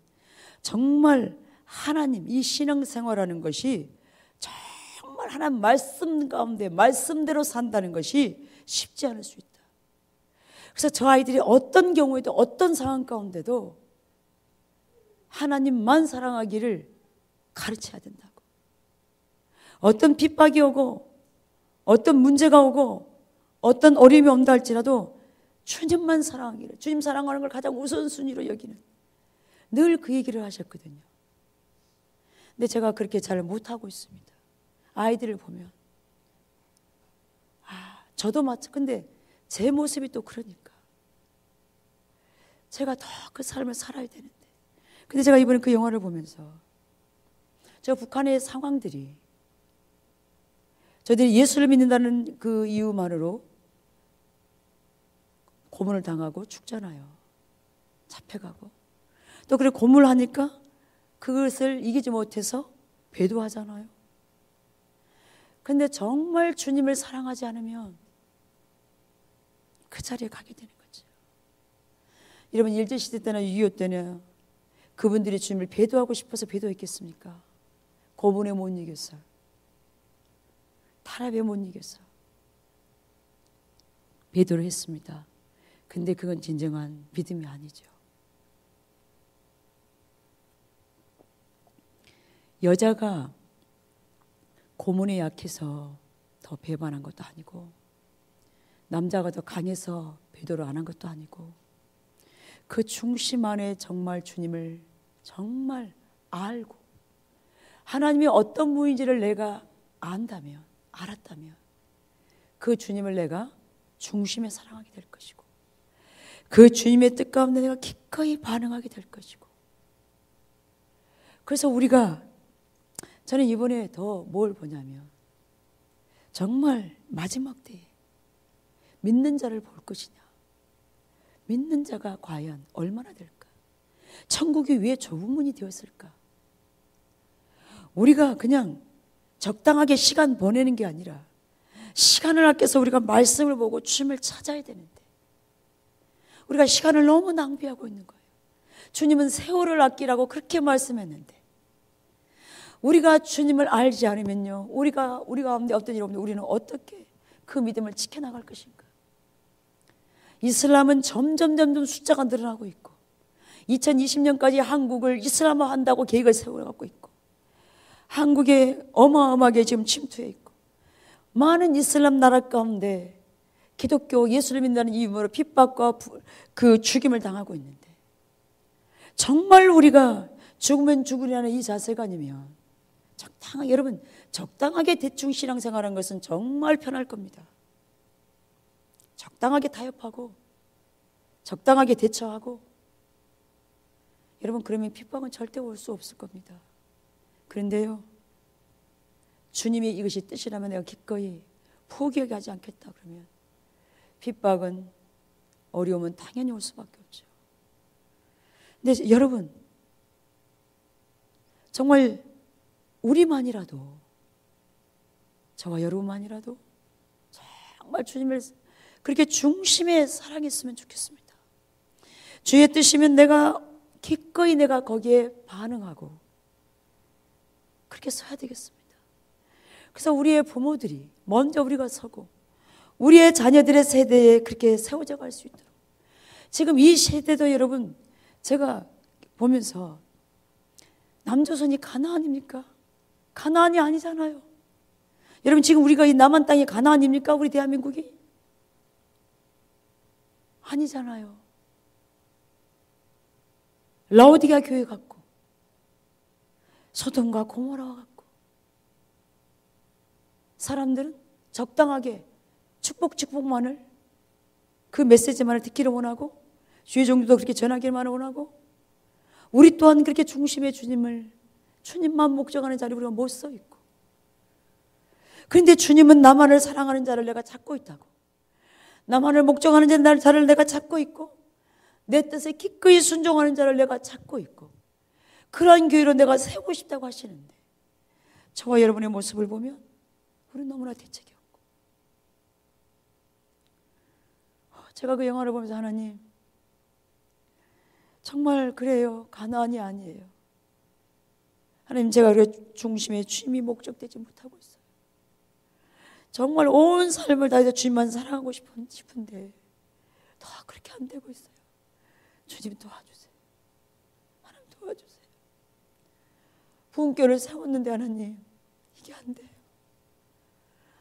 정말 하나님 이 신앙생활하는 것이 정말 하나님 말씀 가운데 말씀대로 산다는 것이 쉽지 않을 수 있다. 그래서 저 아이들이 어떤 경우에도 어떤 상황 가운데도 하나님만 사랑하기를 가르쳐야 된다고. 어떤 핍박이 오고 어떤 문제가 오고 어떤 어려움이 온다 할지라도 주님만 사랑하기를, 주님 사랑하는 걸 가장 우선순위로 여기는, 늘 그 얘기를 하셨거든요. 근데 제가 그렇게 잘 못하고 있습니다. 아이들을 보면 저도 근데 제 모습이 또 그러니까 제가 더 그 삶을 살아야 되는데. 근데 제가 이번에 그 영화를 보면서 저 북한의 상황들이, 저들이 예수를 믿는다는 그 이유만으로 고문을 당하고 죽잖아요. 잡혀가고. 또 그래 고문을 하니까 그것을 이기지 못해서 배도하잖아요. 근데 정말 주님을 사랑하지 않으면 그 자리에 가게 되는 거죠. 여러분, 일제시대 때나 6.25 때나 그분들이 주님을 배도하고 싶어서 배도했겠습니까? 고문에 못 이겼어요. 탄압에 못 이겼어. 배도를 했습니다. 근데 그건 진정한 믿음이 아니죠. 여자가 고문에 약해서 더 배반한 것도 아니고, 남자가 더 강해서 배도를 안 한 것도 아니고, 그 중심 안에 정말 주님을 정말 알고 하나님이 어떤 분인지를 내가 알았다면 그 주님을 내가 중심에 사랑하게 될 것이고, 그 주님의 뜻 가운데 내가 기꺼이 반응하게 될 것이고. 그래서 저는 이번에 더 뭘 보냐면, 정말 마지막 때에 믿는 자를 볼 것이냐, 믿는 자가 과연 얼마나 될까? 천국이 왜 좁은 문이 되었을까? 우리가 그냥 적당하게 시간 보내는 게 아니라 시간을 아껴서 우리가 말씀을 보고 주님을 찾아야 되는데 우리가 시간을 너무 낭비하고 있는 거예요. 주님은 세월을 아끼라고 그렇게 말씀했는데 우리가 주님을 알지 않으면요, 우리 가운데 어떤 일이 오면 우리는 어떻게 그 믿음을 지켜나갈 것인가? 이슬람은 점점 숫자가 늘어나고 있고 2020년까지 한국을 이슬람화 한다고 계획을 세워가고 있고, 한국에 어마어마하게 지금 침투해 있고, 많은 이슬람 나라 가운데 기독교 예수를 믿는다는 이유로 핍박과 그 죽임을 당하고 있는데, 정말 우리가 죽으면 죽으리라는 이 자세가 아니면 여러분 적당하게 대충 신앙생활하는 것은 정말 편할 겁니다. 적당하게 타협하고 적당하게 대처하고, 여러분 그러면 핍박은 절대 올 수 없을 겁니다. 그런데요, 주님이 이것이 뜻이라면 내가 기꺼이 포기하지 하지 않겠다 그러면 핍박은, 어려움은 당연히 올 수밖에 없죠. 근데 여러분, 정말 우리만이라도, 저와 여러분만이라도 정말 주님을 그렇게 중심에 사랑했으면 좋겠습니다. 주의 뜻이면 기꺼이 내가 거기에 반응하고 그렇게 서야 되겠습니다. 그래서 우리의 부모들이 먼저 우리가 서고 우리의 자녀들의 세대에 그렇게 세워져 갈 수 있도록, 지금 이 세대도 여러분 제가 보면서 남조선이 가나안입니까? 가나안이 아니잖아요. 여러분, 지금 우리가 이 남한 땅이 가나안입니까? 우리 대한민국이? 아니잖아요. 라오디게아 교회 같고 소돔과 고모라와 같고, 사람들은 적당하게 축복만을, 그 메시지만을 듣기를 원하고, 주의 종교도 그렇게 전하기만 원하고, 우리 또한 그렇게 중심의 주님만 목적하는 자리 우리가 못 서 있고, 그런데 주님은 나만을 사랑하는 자를 내가 찾고 있다고, 나만을 목적하는 자를 내가 찾고 있고, 내 뜻에 기꺼이 순종하는 자를 내가 찾고 있고, 그러한 교회로 내가 세우고 싶다고 하시는데, 저와 여러분의 모습을 보면 우리는 너무나 대책이 없고, 제가 그 영화를 보면서 하나님, 정말 그래요. 가나안이 아니에요. 하나님, 제가 그 중심의 주님이 목적되지 못하고 있어요. 정말 온 삶을 다해서 주님만 사랑하고 싶은데 다 그렇게 안 되고 있어요. 주님 도와주세요. 하나님 도와주세요. 부흥교회를 세웠는데 하나님, 이게 안 돼요.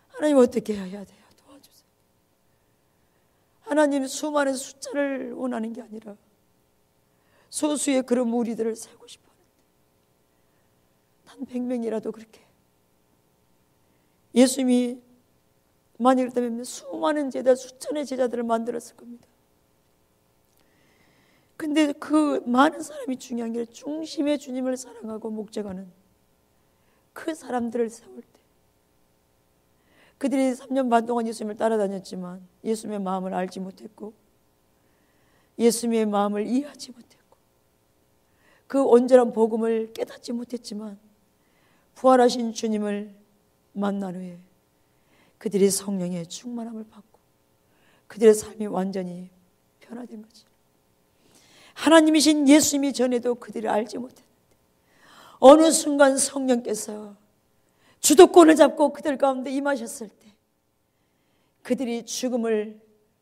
하나님, 어떻게 해야 돼요? 도와주세요. 하나님, 수많은 숫자를 원하는 게 아니라 소수의 그런 무리들을 세우고 싶었는데, 단 100명이라도 그렇게, 예수님이 만일 그렇다면 수많은 수천의 제자들을 만들었을 겁니다. 근데 그 많은 사람이 중요한 게 아니라 중심의 주님을 사랑하고 목적하는 그 사람들을 세울 때, 그들이 3년 반 동안 예수님을 따라다녔지만 예수님의 마음을 알지 못했고, 예수님의 마음을 이해하지 못했고, 그 온전한 복음을 깨닫지 못했지만, 부활하신 주님을 만난 후에 그들이 성령의 충만함을 받고 그들의 삶이 완전히 변화된 거죠. 하나님이신 예수님이 전에도 그들을 알지 못했는데, 어느 순간 성령께서 주도권을 잡고 그들 가운데 임하셨을 때, 그들이 죽음을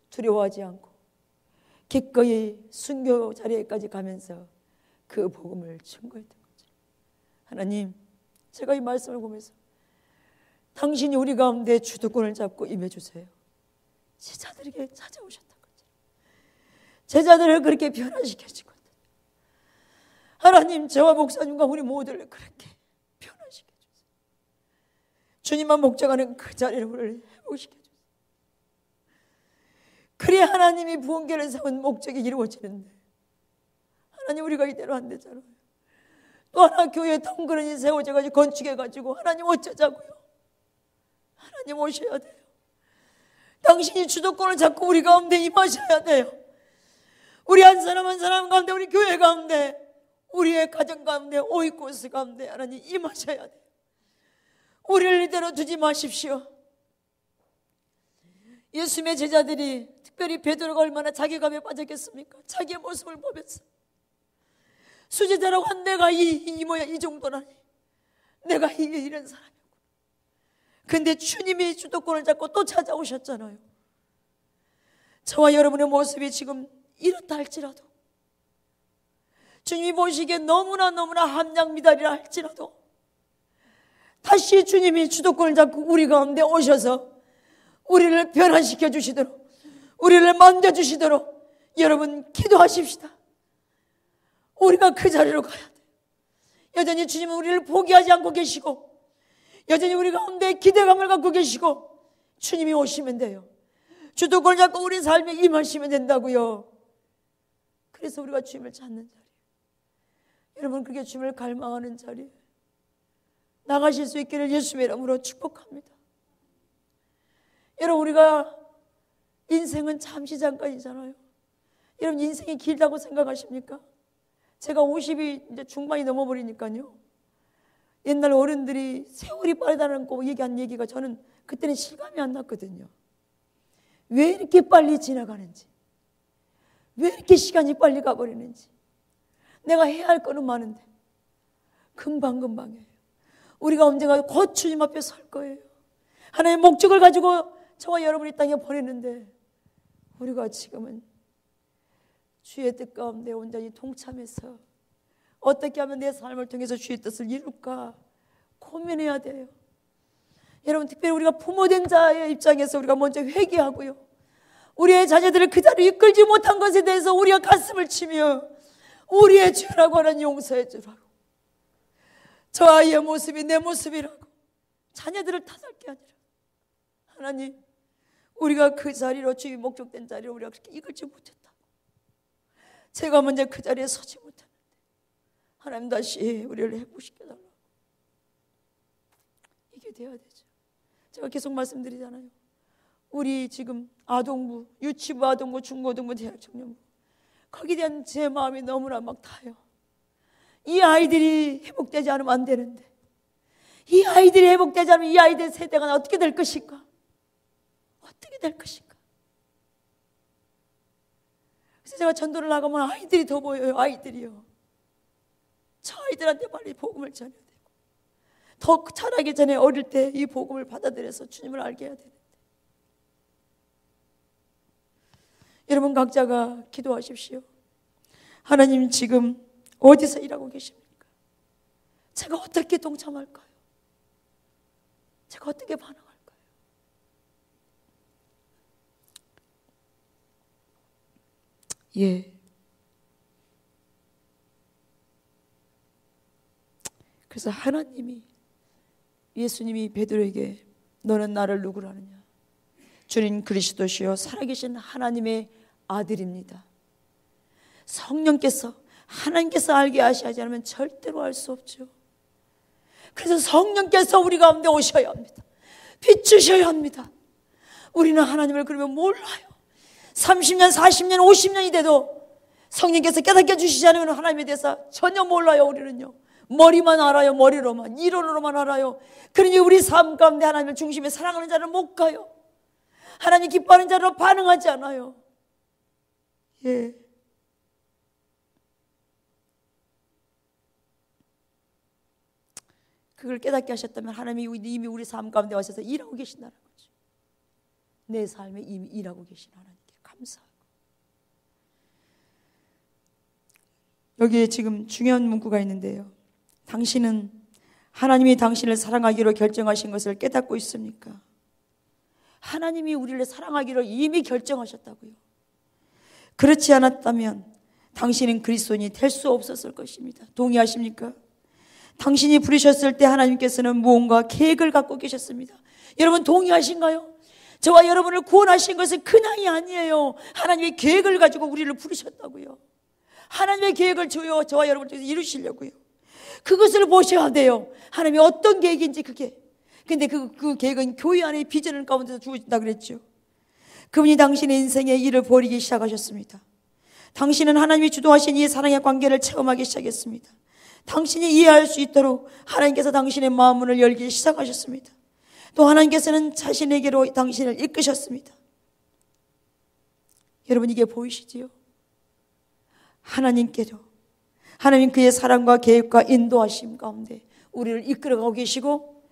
두려워하지 않고 기꺼이 순교 자리에까지 가면서 그 복음을 증거했던 거죠. 하나님, 제가 이 말씀을 보면서 당신이 우리 가운데 주도권을 잡고 임해주세요. 제자들에게 찾아오셨던 거죠. 제자들을 그렇게 변화시켜주고, 하나님, 저와 목사님과 우리 모두를 그렇게 변화시켜주세요. 주님만 목적하는 그 자리를 우리를 회복시켜주세요. 그래야 하나님이 부흥교회를 세운 목적이 이루어지는데, 하나님, 우리가 이대로 안 되잖아요. 또 하나 교회에 덩그러니 세워져가지고 건축해가지고 하나님 어쩌자고요? 하나님 오셔야 돼요. 당신이 주도권을 잡고 우리 가운데 임하셔야 돼요. 우리 한 사람 한 사람 가운데, 우리 교회 가운데, 우리의 가정 가운데, 오이코스 가운데 하나님 임하셔야 돼요. 우리를 이대로 두지 마십시오. 예수님의 제자들이, 특별히 베드로가 얼마나 자괴감에 빠졌겠습니까? 자기의 모습을 보면서 수제자라고 한 내가 이 모양 이 정도라니, 내가 이런 사람이고. 근데 주님이 주도권을 잡고 또 찾아오셨잖아요. 저와 여러분의 모습이 지금 이렇다 할지라도, 주님이 보시기에 너무나 함량미달이라 할지라도, 다시 주님이 주도권을 잡고 우리 가운데 오셔서 우리를 변화시켜 주시도록, 우리를 만져주시도록 여러분 기도하십시다. 우리가 그 자리로 가야 돼요. 여전히 주님은 우리를 포기하지 않고 계시고, 여전히 우리 가운데 기대감을 갖고 계시고, 주님이 오시면 돼요. 주도권을 잡고 우리 삶에 임하시면 된다고요. 그래서 우리가 주님을 찾는 자리예요. 여러분, 그렇게 주님을 갈망하는 자리에 나가실 수 있기를 예수님의 이름으로 축복합니다. 여러분, 우리가 인생은 잠시 잠깐이잖아요. 여러분, 인생이 길다고 생각하십니까? 제가 50이 이제 중반이 넘어버리니까요, 옛날 어른들이 세월이 빠르다는 거 얘기한 얘기가 저는 그때는 실감이 안 났거든요. 왜 이렇게 빨리 지나가는지, 왜 이렇게 시간이 빨리 가버리는지. 내가 해야 할 거는 많은데 금방금방이에요. 우리가 언젠가 곧 주님 앞에 설 거예요. 하나님의 목적을 가지고 저와 여러분이 땅에 보내는데, 우리가 지금은 주의 뜻 가운데 온전히 동참해서 어떻게 하면 내 삶을 통해서 주의 뜻을 이룰까 고민해야 돼요. 여러분, 특별히 우리가 부모된 자의 입장에서 우리가 먼저 회개하고요, 우리의 자녀들을 그 자리로 이끌지 못한 것에 대해서 우리가 가슴을 치며 우리의 죄라고 하는 용서해 주라고, 저 아이의 모습이 내 모습이라고 자녀들을 탓할 게 아니라, 하나님, 우리가 그 자리로, 주의 목적된 자리로 우리가 그렇게 이끌지 못했다, 제가 먼저 그 자리에 서지 못했는데 하나님 다시 우리를 회복시켜달라고. 이게 돼야 되죠. 제가 계속 말씀드리잖아요. 우리 지금 아동부, 유치부, 아동부, 중고등부, 대학 청년부, 거기에 대한 제 마음이 너무나 막 타요. 이 아이들이 회복되지 않으면 안 되는데, 이 아이들이 회복되지 않으면 이 아이들 세대가 어떻게 될 것인가? 어떻게 될 것인가? 그래서 제가 전도를 나가면 아이들이 더 보여요. 아이들이요. 저 아이들한테 빨리 복음을 전해야 되고, 더 자라기 전에 어릴 때 이 복음을 받아들여서 주님을 알게 해야 되는데, 여러분 각자가 기도하십시오. 하나님, 지금 어디서 일하고 계십니까? 제가 어떻게 동참할까요? 제가 어떻게 반응할까요? 예. 그래서 하나님이, 예수님이 베드로에게 너는 나를 누구로 아느냐? 주님 그리스도시요 살아계신 하나님의 아들입니다. 성령께서, 하나님께서 알게 하시지 않으면 절대로 알 수 없죠. 그래서 성령께서 우리 가운데 오셔야 합니다. 비추셔야 합니다. 우리는 하나님을 그러면 몰라요. 30년, 40년, 50년이 돼도 성령께서 깨닫게 해주시지 않으면 하나님에 대해서 전혀 몰라요. 우리는요, 머리만 알아요. 머리로만, 이론으로만 알아요. 그러니 우리 삶 가운데 하나님을 중심에 사랑하는 자는 못 가요. 하나님 기뻐하는 자로 반응하지 않아요. 예. 그걸 깨닫게 하셨다면 하나님이 이미 우리 삶 가운데 와셔서 일하고 계신다는 거죠. 내 삶에 이미 일하고 계신 하나님께 감사하고. 여기에 지금 중요한 문구가 있는데요. 당신은 하나님이 당신을 사랑하기로 결정하신 것을 깨닫고 있습니까? 하나님이 우리를 사랑하기로 이미 결정하셨다고요. 그렇지 않았다면 당신은 그리스도인이 될 수 없었을 것입니다. 동의하십니까? 당신이 부르셨을 때 하나님께서는 무언가 계획을 갖고 계셨습니다. 여러분 동의하신가요? 저와 여러분을 구원하신 것은 그냥이 아니에요. 하나님의 계획을 가지고 우리를 부르셨다고요. 하나님의 계획을 저와 여러분을 통해서 이루시려고요. 그것을 보셔야 돼요. 하나님이 어떤 계획인지. 그게 근데 그 계획은 교회 안에 비전을 가운데서 주어진다 그랬죠. 그분이 당신의 인생의 일을 벌이기 시작하셨습니다. 당신은 하나님이 주도하신 이 사랑의 관계를 체험하기 시작했습니다. 당신이 이해할 수 있도록 하나님께서 당신의 마음문을 열기 시작하셨습니다. 또 하나님께서는 자신에게로 당신을 이끄셨습니다. 여러분 이게 보이시지요? 하나님 그의 사랑과 계획과 인도하심 가운데 우리를 이끌어가고 계시고,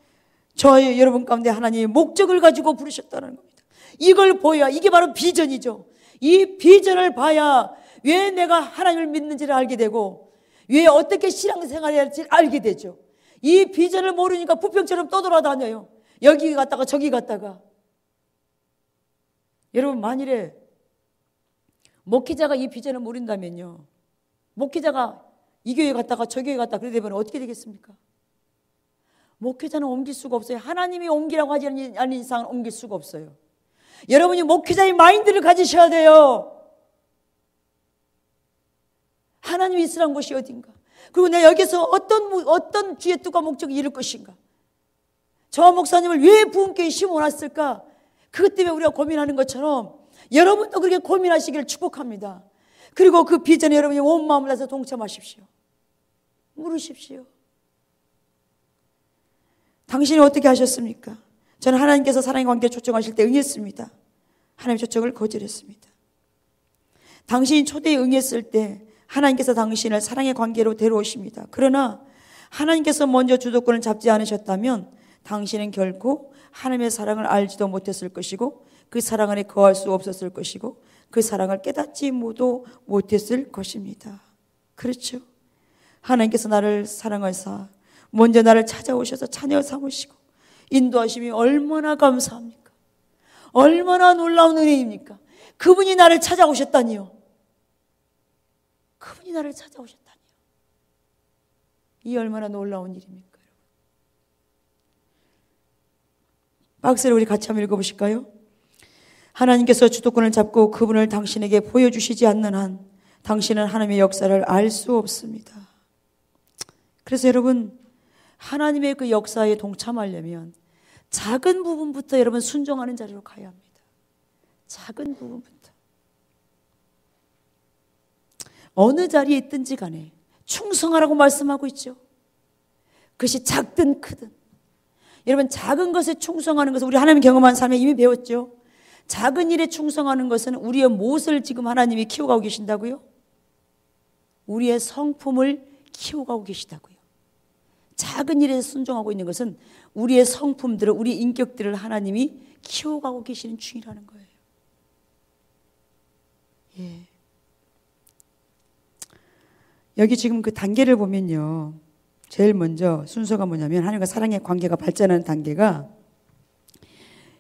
저희 여러분 가운데 하나님의 목적을 가지고 부르셨다는 겁니다. 이걸 보여야, 이게 바로 비전이죠. 이 비전을 봐야 왜 내가 하나님을 믿는지를 알게 되고, 왜 어떻게 신앙생활해야 할지 알게 되죠. 이 비전을 모르니까 부평처럼 떠돌아다녀요. 여기 갔다가 저기 갔다가. 여러분 만일에 목회자가 이 비전을 모른다면요, 목회자가 이 교회 갔다가 저 교회 갔다가 그러게 되면 어떻게 되겠습니까? 목회자는 옮길 수가 없어요. 하나님이 옮기라고 하지 않는 이상은 옮길 수가 없어요. 여러분이 목회자의 마인드를 가지셔야 돼요. 하나님이 있으란 곳이 어딘가, 그리고 내가 여기서 어떤 주의 뜻과 목적을 이룰 것인가, 저 목사님을 왜 부흥교회에 심어놨을까, 그것 때문에 우리가 고민하는 것처럼 여러분도 그렇게 고민하시기를 축복합니다. 그리고 그 비전에 여러분이 온 마음을 다해서 동참하십시오. 물으십시오. 당신이 어떻게 하셨습니까? 저는 하나님께서 사랑의 관계에 초청하실 때 응했습니다. 하나님의 초청을 거절했습니다. 당신이 초대에 응했을 때 하나님께서 당신을 사랑의 관계로 데려오십니다. 그러나 하나님께서 먼저 주도권을 잡지 않으셨다면 당신은 결코 하나님의 사랑을 알지도 못했을 것이고 그 사랑 안에 거할 수 없었을 것이고 그 사랑을 깨닫지 못했을 것입니다. 그렇죠? 하나님께서 나를 사랑하사 먼저 나를 찾아오셔서 자녀 삼으시고 인도하심이 얼마나 감사합니까? 얼마나 놀라운 은혜입니까? 그분이 나를 찾아오셨다니요. 그분이 나를 찾아오셨다니요. 이 얼마나 놀라운 일입니까? 박스를 우리 같이 한번 읽어보실까요? 하나님께서 주도권을 잡고 그분을 당신에게 보여주시지 않는 한 당신은 하나님의 역사를 알 수 없습니다. 그래서 여러분, 하나님의 그 역사에 동참하려면 작은 부분부터 여러분 순종하는 자리로 가야 합니다. 작은 부분부터. 어느 자리에 있든지 간에 충성하라고 말씀하고 있죠. 그것이 작든 크든. 여러분, 작은 것에 충성하는 것은 우리 하나님 경험한 삶에 이미 배웠죠. 작은 일에 충성하는 것은 우리의 무엇을 지금 하나님이 키워가고 계신다고요? 우리의 성품을 키워가고 계시다고요. 작은 일에 순종하고 있는 것은 우리의 성품들을, 우리 인격들을 하나님이 키워가고 계시는 중이라는 거예요. 예. 여기 지금 그 단계를 보면요, 제일 먼저 순서가 뭐냐면 하나님과 사랑의 관계가 발전하는 단계가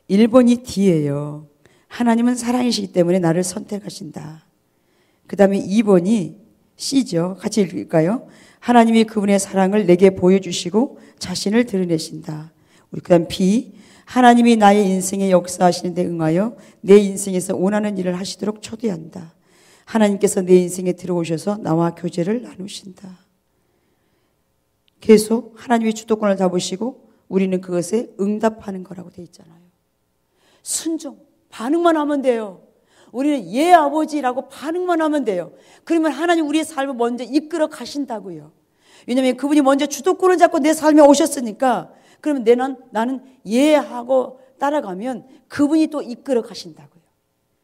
1번이 D예요. 하나님은 사랑이시기 때문에 나를 선택하신다. 그 다음에 2번이 C죠. 같이 읽을까요? 하나님이 그분의 사랑을 내게 보여주시고 자신을 드러내신다. 우리 그 다음 B, 하나님이 나의 인생에 역사하시는 데 응하여 내 인생에서 원하는 일을 하시도록 초대한다. 하나님께서 내 인생에 들어오셔서 나와 교제를 나누신다. 계속 하나님의 주도권을 잡으시고 우리는 그것에 응답하는 거라고 되어 있잖아요. 순종, 반응만 하면 돼요. 우리는 예 아버지라고 반응만 하면 돼요. 그러면 하나님 우리의 삶을 먼저 이끌어 가신다고요. 왜냐하면 그분이 먼저 주도권을 잡고 내 삶에 오셨으니까 그러면 나는 예 하고 따라가면 그분이 또 이끌어 가신다고요.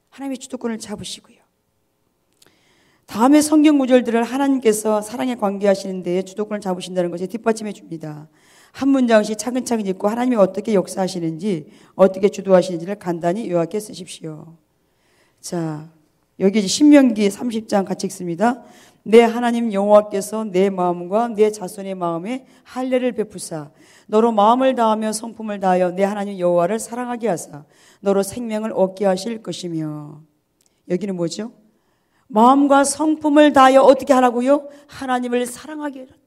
하나님의 주도권을 잡으시고요. 다음에 성경 구절들을 하나님께서 사랑에 관계하시는 데에 주도권을 잡으신다는 것에 뒷받침해 줍니다. 한 문장씩 차근차근 읽고 하나님이 어떻게 역사하시는지, 어떻게 주도하시는지를 간단히 요약해 쓰십시오. 자, 여기 신명기 30장 같이 읽습니다. 내 하나님 여호와께서 내 마음과 내 자손의 마음에 할례를 베푸사 너로 마음을 다하며 성품을 다하여 내 하나님 여호와를 사랑하게 하사 너로 생명을 얻게 하실 것이며. 여기는 뭐죠? 마음과 성품을 다하여 어떻게 하라고요? 하나님을 사랑하게 한다고요.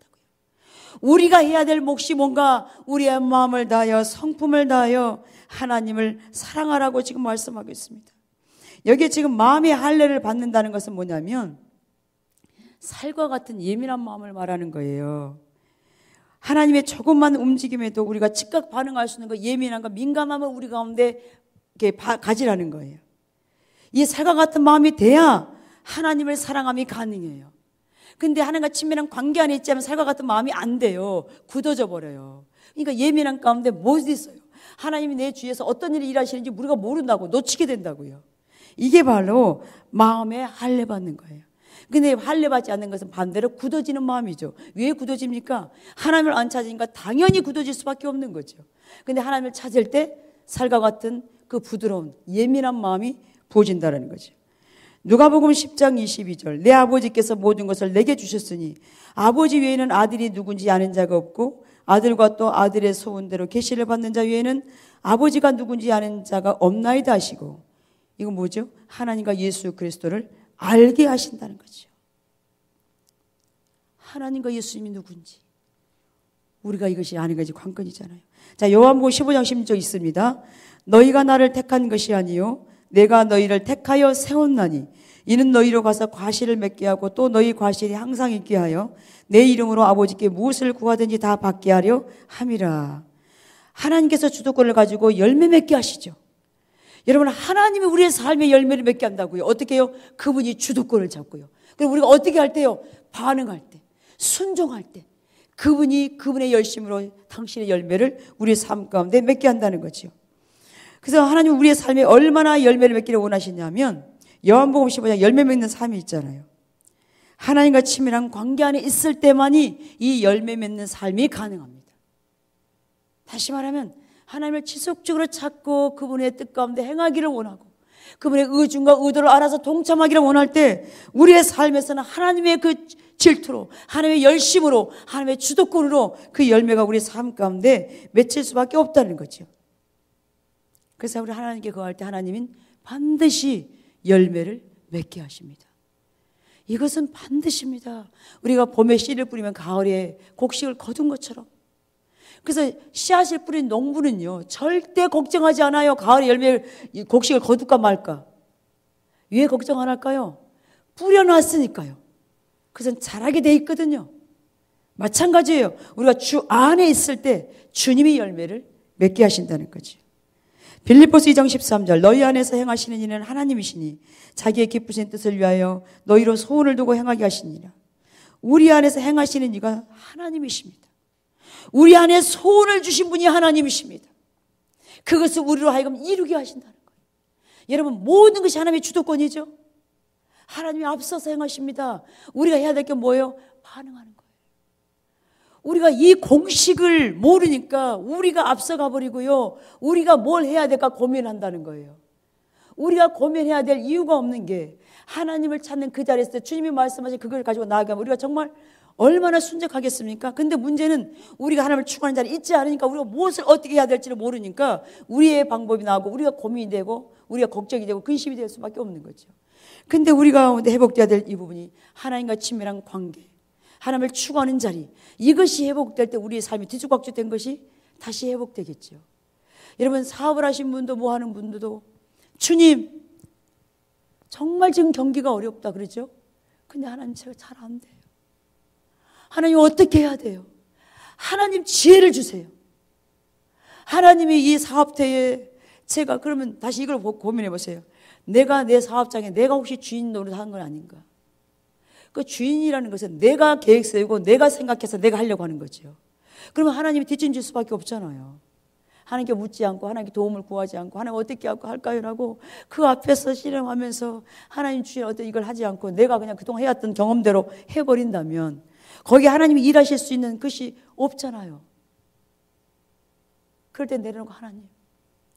우리가 해야 될 몫이 뭔가 우리의 마음을 다하여 성품을 다하여 하나님을 사랑하라고 지금 말씀하고 있습니다. 여기에 지금 마음의 할례를 받는다는 것은 뭐냐면 살과 같은 예민한 마음을 말하는 거예요. 하나님의 조금만 움직임에도 우리가 즉각 반응할 수 있는 그 예민함과 민감함을 우리 가운데 이렇게 가지라는 거예요. 이 살과 같은 마음이 돼야 하나님을 사랑함이 가능해요. 근데 하나님과 친밀한 관계 안에 있지 않으면 살과 같은 마음이 안 돼요. 굳어져 버려요. 그러니까 예민한 가운데 무엇이 있어요? 하나님이 내 주위에서 어떤 일이 일하시는지 우리가 모른다고 놓치게 된다고요. 이게 바로 마음에 할례 받는 거예요. 근데 할례 받지 않는 것은 반대로 굳어지는 마음이죠. 왜 굳어집니까? 하나님을 안 찾으니까 당연히 굳어질 수밖에 없는 거죠. 근데 하나님을 찾을 때 살과 같은 그 부드러운 예민한 마음이 부어진다는 거죠. 누가복음 10장 22절 내 아버지께서 모든 것을 내게 주셨으니 아버지 외에는 아들이 누군지 아는 자가 없고 아들과 또 아들의 소원대로 계시를 받는 자 외에는 아버지가 누군지 아는 자가 없나이다 하시고. 이건 뭐죠? 하나님과 예수 그리스도를 알게 하신다는 거죠. 하나님과 예수님이 누군지 우리가 이것이 아는 것이 관건이잖아요. 자, 요한복음 15장 16절 있습니다. 너희가 나를 택한 것이 아니요 내가 너희를 택하여 세웠나니 이는 너희로 가서 과실을 맺게 하고 또 너희 과실이 항상 있게 하여 내 이름으로 아버지께 무엇을 구하든지 다 받게 하려 함이라. 하나님께서 주도권을 가지고 열매 맺게 하시죠. 여러분, 하나님이 우리의 삶의 열매를 맺게 한다고요. 어떻게 해요? 그분이 주도권을 잡고요. 그리고 우리가 어떻게 할 때요? 반응할 때, 순종할 때 그분이 그분의 열심으로 당신의 열매를 우리의 삶 가운데 맺게 한다는 거죠. 그래서 하나님은 우리의 삶에 얼마나 열매를 맺기를 원하시냐면 요한복음 15장 열매 맺는 삶이 있잖아요. 하나님과 친밀한 관계 안에 있을 때만이 이 열매 맺는 삶이 가능합니다. 다시 말하면 하나님을 지속적으로 찾고 그분의 뜻 가운데 행하기를 원하고 그분의 의중과 의도를 알아서 동참하기를 원할 때 우리의 삶에서는 하나님의 그 질투로, 하나님의 열심으로, 하나님의 주도권으로 그 열매가 우리의 삶 가운데 맺힐 수밖에 없다는 거죠. 그래서 우리 하나님께 거할 때 하나님은 반드시 열매를 맺게 하십니다. 이것은 반드시입니다. 우리가 봄에 씨를 뿌리면 가을에 곡식을 거둔 것처럼. 그래서 씨앗을 뿌린 농부는요 절대 걱정하지 않아요. 가을에 열매를 곡식을 거둘까 말까. 왜 걱정 안 할까요? 뿌려놨으니까요. 그것은 자라게 돼 있거든요. 마찬가지예요. 우리가 주 안에 있을 때 주님이 열매를 맺게 하신다는 거죠. 빌립보서 2장 13절 너희 안에서 행하시는 이는 하나님이시니 자기의 기쁘신 뜻을 위하여 너희로 소원을 두고 행하게 하시니라. 우리 안에서 행하시는 이가 하나님이십니다. 우리 안에 소원을 주신 분이 하나님이십니다. 그것을 우리로 하여금 이루게 하신다는 거예요. 여러분 모든 것이 하나님의 주도권이죠. 하나님이 앞서서 행하십니다. 우리가 해야 될 게 뭐예요? 반응하는 거예요. 우리가 이 공식을 모르니까 우리가 앞서가 버리고요. 우리가 뭘 해야 될까 고민한다는 거예요. 우리가 고민해야 될 이유가 없는 게 하나님을 찾는 그 자리에서 주님이 말씀하신 그걸 가지고 나아가면 우리가 정말 얼마나 순적하겠습니까? 근데 문제는 우리가 하나님을 추구하는 자리에 있지 않으니까 우리가 무엇을 어떻게 해야 될지를 모르니까 우리의 방법이 나오고 우리가 고민이 되고 우리가 걱정이 되고 근심이 될 수밖에 없는 거죠. 근데 우리 가운데 회복돼야 될 이 부분이 하나님과 친밀한 관계, 하나님을 추구하는 자리, 이것이 회복될 때 우리의 삶이 뒤죽박죽된 것이 다시 회복되겠죠. 여러분 사업을 하신 분도 뭐 하는 분들도 주님 정말 지금 경기가 어렵다 그러죠. 근데 하나님 제가 잘 안 돼요. 하나님 어떻게 해야 돼요? 하나님 지혜를 주세요. 하나님이 이 사업대에 제가 그러면 다시 이걸 고민해 보세요. 내가 내 사업장에 내가 혹시 주인 노릇하는 건 아닌가? 그 주인이라는 것은 내가 계획 세우고 내가 생각해서 내가 하려고 하는 거죠. 그러면 하나님이 뒷짐질 수밖에 없잖아요. 하나님께 묻지 않고 하나님께 도움을 구하지 않고 하나님 어떻게 할까요? 라고 그 앞에서 실험하면서 하나님 주인 어떤 이걸 하지 않고 내가 그냥 그동안 해왔던 경험대로 해버린다면 거기에 하나님이 일하실 수 있는 것이 없잖아요. 그럴 때 내려놓고 하나님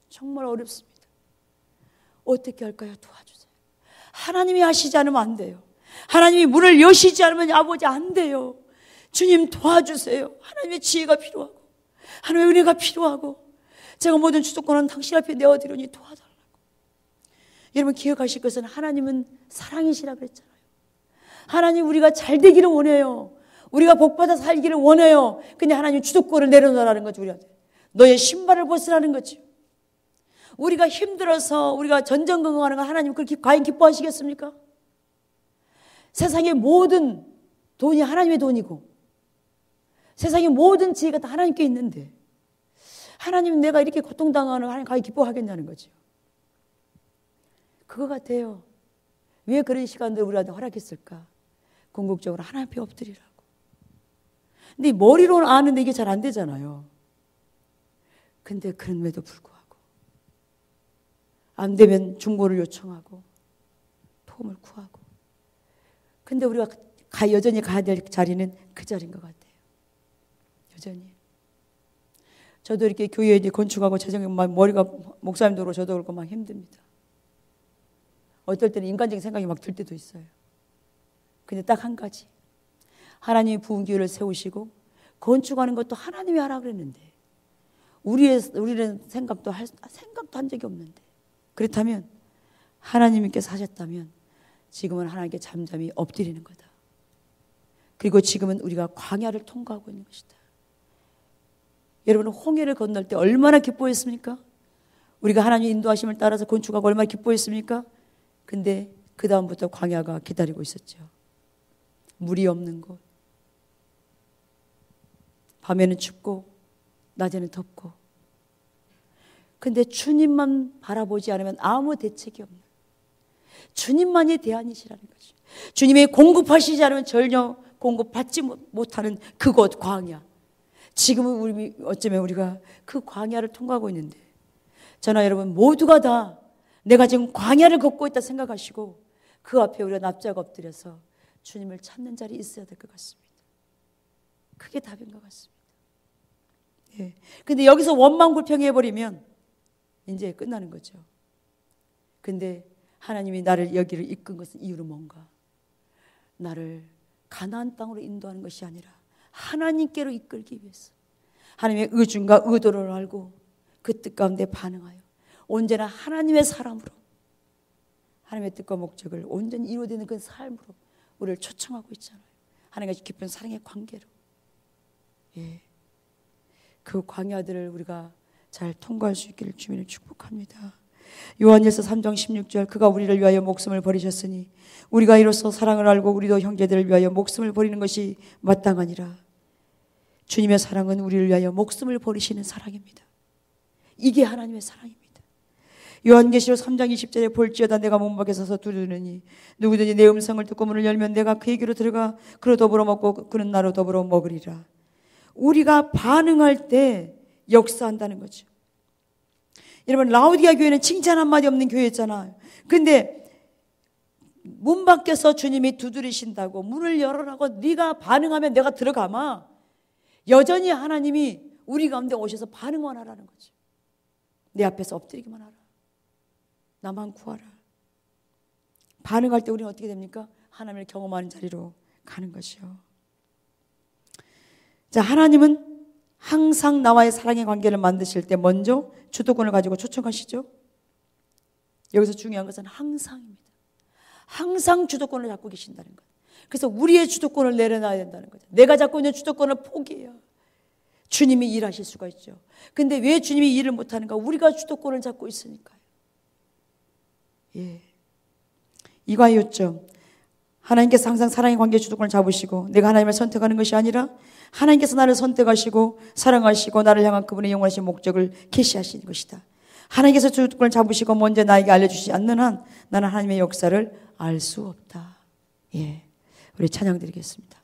정말 어렵습니다. 어떻게 할까요? 도와주세요. 하나님이 하시지 않으면 안 돼요. 하나님이 문을 여시지 않으면 아버지 안 돼요. 주님 도와주세요. 하나님의 지혜가 필요하고 하나님의 은혜가 필요하고 제가 모든 주도권은 당신 앞에 내어드리니 도와달라고. 여러분 기억하실 것은 하나님은 사랑이시라 그랬잖아요. 하나님 우리가 잘 되기를 원해요. 우리가 복받아 살기를 원해요. 근데 하나님 주도권을 내려놓으라는 거죠. 우리한테 너의 신발을 벗으라는 거죠. 우리가 힘들어서 우리가 전전긍긍하는 거 하나님 그렇게 과연 기뻐하시겠습니까? 세상의 모든 돈이 하나님의 돈이고 세상의 모든 지혜가 다 하나님께 있는데 하나님 내가 이렇게 고통당하는 하나님 과연 기뻐하겠냐는 거죠. 그거 같아요. 왜 그런 시간들을 우리한테 허락했을까? 궁극적으로 하나님 앞에 엎드리라고. 근데 머리로는 아는데 이게 잘 안 되잖아요. 근데 그럼에도 불구하고 안 되면 중보를 요청하고 도움을 구하고. 근데 우리가 여전히 가야 될 자리는 그 자리인 것 같아요. 여전히. 저도 이렇게 교회에 이제 건축하고 재정이 막 머리가 목사님도 그렇고 저도 그렇고 막 힘듭니다. 어떨 때는 인간적인 생각이 막 들 때도 있어요. 근데 딱 한 가지. 하나님이 부은 기회를 세우시고 건축하는 것도 하나님이 하라 그랬는데 우리는 생각도 한 적이 없는데 그렇다면 하나님께서 하셨다면 지금은 하나님께 잠잠히 엎드리는 거다. 그리고 지금은 우리가 광야를 통과하고 있는 것이다. 여러분은 홍해를 건널 때 얼마나 기뻐했습니까? 우리가 하나님의 인도하심을 따라서 건축하고 얼마나 기뻐했습니까? 근데 그 다음부터 광야가 기다리고 있었죠. 물이 없는 곳. 밤에는 춥고 낮에는 덥고. 근데 주님만 바라보지 않으면 아무 대책이 없는 주님만이 대안이시라는 거죠. 주님이 공급하시지 않으면 전혀 공급받지 못하는 그곳 광야. 지금은 어쩌면 우리가 그 광야를 통과하고 있는데 저나 여러분 모두가 다 내가 지금 광야를 걷고 있다 생각하시고 그 앞에 우리가 납작 엎드려서 주님을 찾는 자리에 있어야 될 것 같습니다. 그게 답인 것 같습니다. 예. 근데 여기서 원망 불평해버리면 이제 끝나는 거죠. 근데 하나님이 나를 여기를 이끈 것은 이유는 뭔가? 나를 가나안 땅으로 인도하는 것이 아니라 하나님께로 이끌기 위해서 하나님의 의중과 의도를 알고 그 뜻 가운데 반응하여 언제나 하나님의 사람으로 하나님의 뜻과 목적을 온전히 이루어지는 그 삶으로 우리를 초청하고 있잖아요. 하나님과 깊은 사랑의 관계로. 예. 그 광야들을 우리가 잘 통과할 수 있기를 주님을 축복합니다. 요한일서 3장 16절 그가 우리를 위하여 목숨을 버리셨으니 우리가 이로써 사랑을 알고 우리도 형제들을 위하여 목숨을 버리는 것이 마땅하니라. 주님의 사랑은 우리를 위하여 목숨을 버리시는 사랑입니다. 이게 하나님의 사랑입니다. 요한계시록 3장 20절에 볼지어다 내가 문 밖에 서서 두드리니 누구든지 내 음성을 듣고 문을 열면 내가 그에게로 들어가 그로 더불어 먹고 그는 나로 더불어 먹으리라. 우리가 반응할 때 역사한다는 거죠. 여러분 라오디아 교회는 칭찬 한마디 없는 교회였잖아요. 근데 문 밖에서 주님이 두드리신다고 문을 열어라고 네가 반응하면 내가 들어가마. 여전히 하나님이 우리 가운데 오셔서 반응만 하라는 거죠. 내 앞에서 엎드리기만 하라. 나만 구하라. 반응할 때 우리는 어떻게 됩니까? 하나님을 경험하는 자리로 가는 것이요. 자, 하나님은 항상 나와의 사랑의 관계를 만드실 때 먼저 주도권을 가지고 초청하시죠. 여기서 중요한 것은 항상입니다. 항상 주도권을 잡고 계신다는 것. 그래서 우리의 주도권을 내려놔야 된다는 거죠. 내가 잡고 있는 주도권을 포기해요. 주님이 일하실 수가 있죠. 근데 왜 주님이 일을 못하는가? 우리가 주도권을 잡고 있으니까요. 예. 이거의 요점. 하나님께서 항상 사랑의 관계의 주도권을 잡으시고 내가 하나님을 선택하는 것이 아니라 하나님께서 나를 선택하시고 사랑하시고 나를 향한 그분의 영원하신 목적을 계시하시는 것이다. 하나님께서 주도권을 잡으시고 먼저 나에게 알려주시지 않는 한 나는 하나님의 역사를 알 수 없다. 예, 우리 찬양 드리겠습니다.